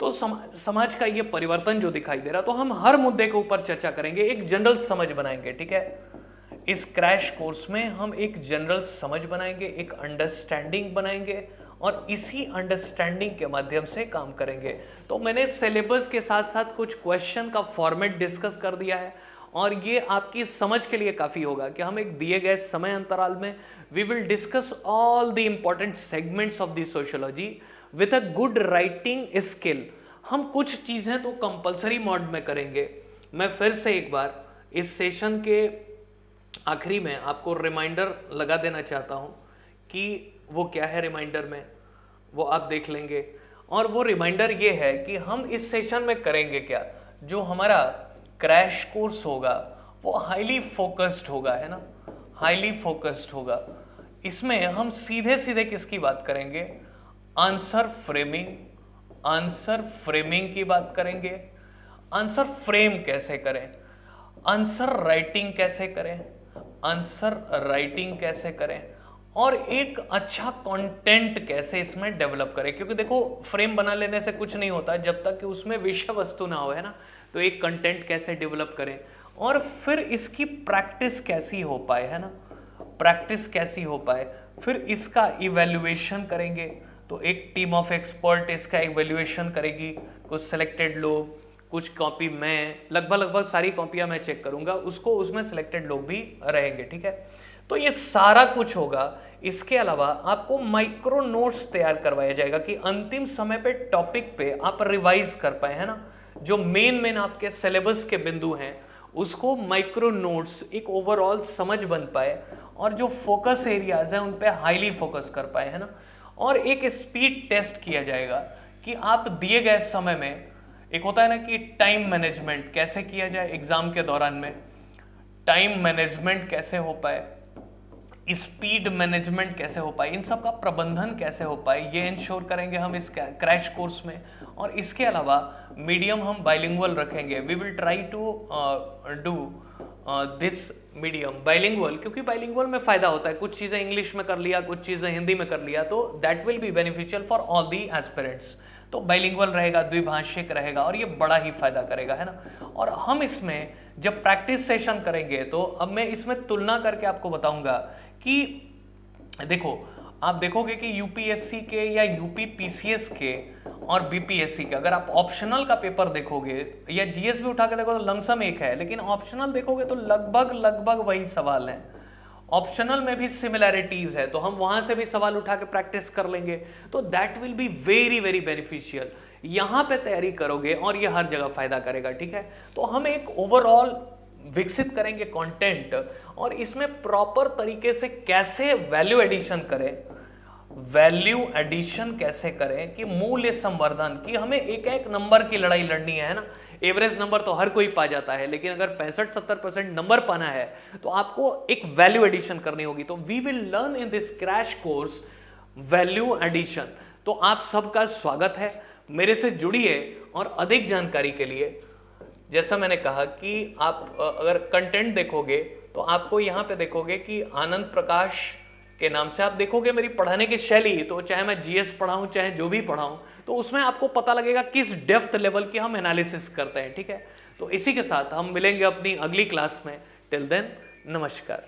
तो समाज का ये परिवर्तन जो दिखाई दे रहा, तो हम हर मुद्दे के ऊपर चर्चा करेंगे, एक जनरल समझ बनाएंगे, ठीक है। इस क्रैश कोर्स में हम एक जनरल समझ बनाएंगे, एक अंडरस्टैंडिंग बनाएंगे और इसी अंडरस्टैंडिंग के माध्यम से काम करेंगे। तो मैंने सिलेबस के साथ साथ कुछ क्वेश्चन का फॉर्मेट डिस्कस कर दिया है और ये आपकी समझ के लिए काफ़ी होगा कि हम एक दिए गए समय अंतराल में we will discuss all the important segments of the sociology with a good writing skill. हम कुछ चीज़ें तो कंपलसरी मोड में करेंगे। मैं फिर से एक बार इस सेशन के आखिरी में आपको रिमाइंडर लगा देना चाहता हूं कि वो क्या है। रिमाइंडर में वो आप देख लेंगे और वो रिमाइंडर ये है कि हम इस सेशन में करेंगे क्या। जो हमारा क्रैश कोर्स होगा वो हाईली फोकस्ड होगा, है ना, हाईली फोकस्ड होगा। इसमें हम सीधे सीधे किसकी बात करेंगे? आंसर फ्रेमिंग की बात करेंगे। आंसर फ्रेम कैसे करें, आंसर राइटिंग कैसे करें, आंसर राइटिंग कैसे करें और एक अच्छा कंटेंट कैसे इसमें डेवलप करें। क्योंकि देखो फ्रेम बना लेने से कुछ नहीं होता जब तक कि उसमें विषय वस्तु ना हो, है ना। तो एक कंटेंट कैसे डेवलप करें और फिर इसकी प्रैक्टिस कैसी हो पाए, है ना, प्रैक्टिस कैसी हो पाए। फिर इसका इवैल्यूएशन करेंगे। तो एक टीम ऑफ एक्सपर्ट इसका इवैल्यूएशन करेगी, कुछ सिलेक्टेड लोग, कुछ कॉपी मैं, लगभग सारी कॉपियां मैं चेक करूंगा, उसको उसमें सिलेक्टेड लोग भी रहेंगे, ठीक है। तो ये सारा कुछ होगा। इसके अलावा आपको माइक्रो नोट्स तैयार करवाया जाएगा कि अंतिम समय पे टॉपिक पे आप रिवाइज कर पाए, है ना। जो मेन आपके सिलेबस के बिंदु हैं उसको माइक्रो नोट्स एक ओवरऑल समझ बन पाए, और जो फोकस एरियाज हैं उन पे हाईली फोकस कर पाए, है ना। और एक स्पीड टेस्ट किया जाएगा कि आप दिए गए समय में, एक होता है ना कि टाइम मैनेजमेंट कैसे किया जाए एग्जाम के दौरान में, टाइम मैनेजमेंट कैसे हो पाए, स्पीड मैनेजमेंट कैसे हो पाए, इन सब का प्रबंधन कैसे हो पाए, ये इंश्योर करेंगे हम इस क्रैश कोर्स में। और इसके अलावा मीडियम हम बाइलिंगुअल रखेंगे। We will try to do this medium bilingual, क्योंकि बाइलिंगुअल में फायदा होता है, कुछ चीज़ें इंग्लिश में कर लिया, कुछ चीज़ें हिंदी में कर लिया, तो that will be beneficial for all the aspirants. तो बाइलिंगुअल रहेगा, द्विभाषिक रहेगा, और ये बड़ा ही फायदा करेगा, है ना। और हम इसमें जब प्रैक्टिस सेशन करेंगे तो अब मैं इसमें तुलना करके आपको बताऊंगा कि देखो, आप देखोगे कि यूपीएससी के या यूपी पीसीएस के और बीपीएससी के, अगर आप ऑप्शनल का पेपर देखोगे या जीएस भी उठा के देखो तो लमसम एक है, लेकिन ऑप्शनल देखोगे तो लगभग वही सवाल है। ऑप्शनल में भी सिमिलैरिटीज है, तो हम वहां से भी सवाल उठा के प्रैक्टिस कर लेंगे, तो that will be very beneficial. यहां पे तैयारी करोगे और ये हर जगह फायदा करेगा, ठीक है। तो हम एक ओवरऑल विकसित करेंगे कंटेंट, और इसमें प्रॉपर तरीके से कैसे वैल्यू एडिशन कैसे करें कि मूल्य संवर्धन की, हमें एक नंबर की लड़ाई लड़नी है ना। एवरेज नंबर तो हर कोई पा जाता है, लेकिन अगर 65-70% नंबर पाना है तो आपको एक वैल्यू एडिशन करनी होगी। तो we will learn in this crash course value addition. तो आप सबका स्वागत है, मेरे से जुड़िए, और अधिक जानकारी के लिए, जैसा मैंने कहा कि आप अगर कंटेंट देखोगे तो आपको यहाँ पे देखोगे कि आनंद प्रकाश के नाम से आप देखोगे मेरी पढ़ाने की शैली, तो चाहे मैं जीएस पढ़ाऊं चाहे जो भी पढ़ाऊं, तो उसमें आपको पता लगेगा किस डेप्थ लेवल की हम एनालिसिस करते हैं, ठीक है। तो इसी के साथ हम मिलेंगे अपनी अगली क्लास में। टिल देन, नमस्कार।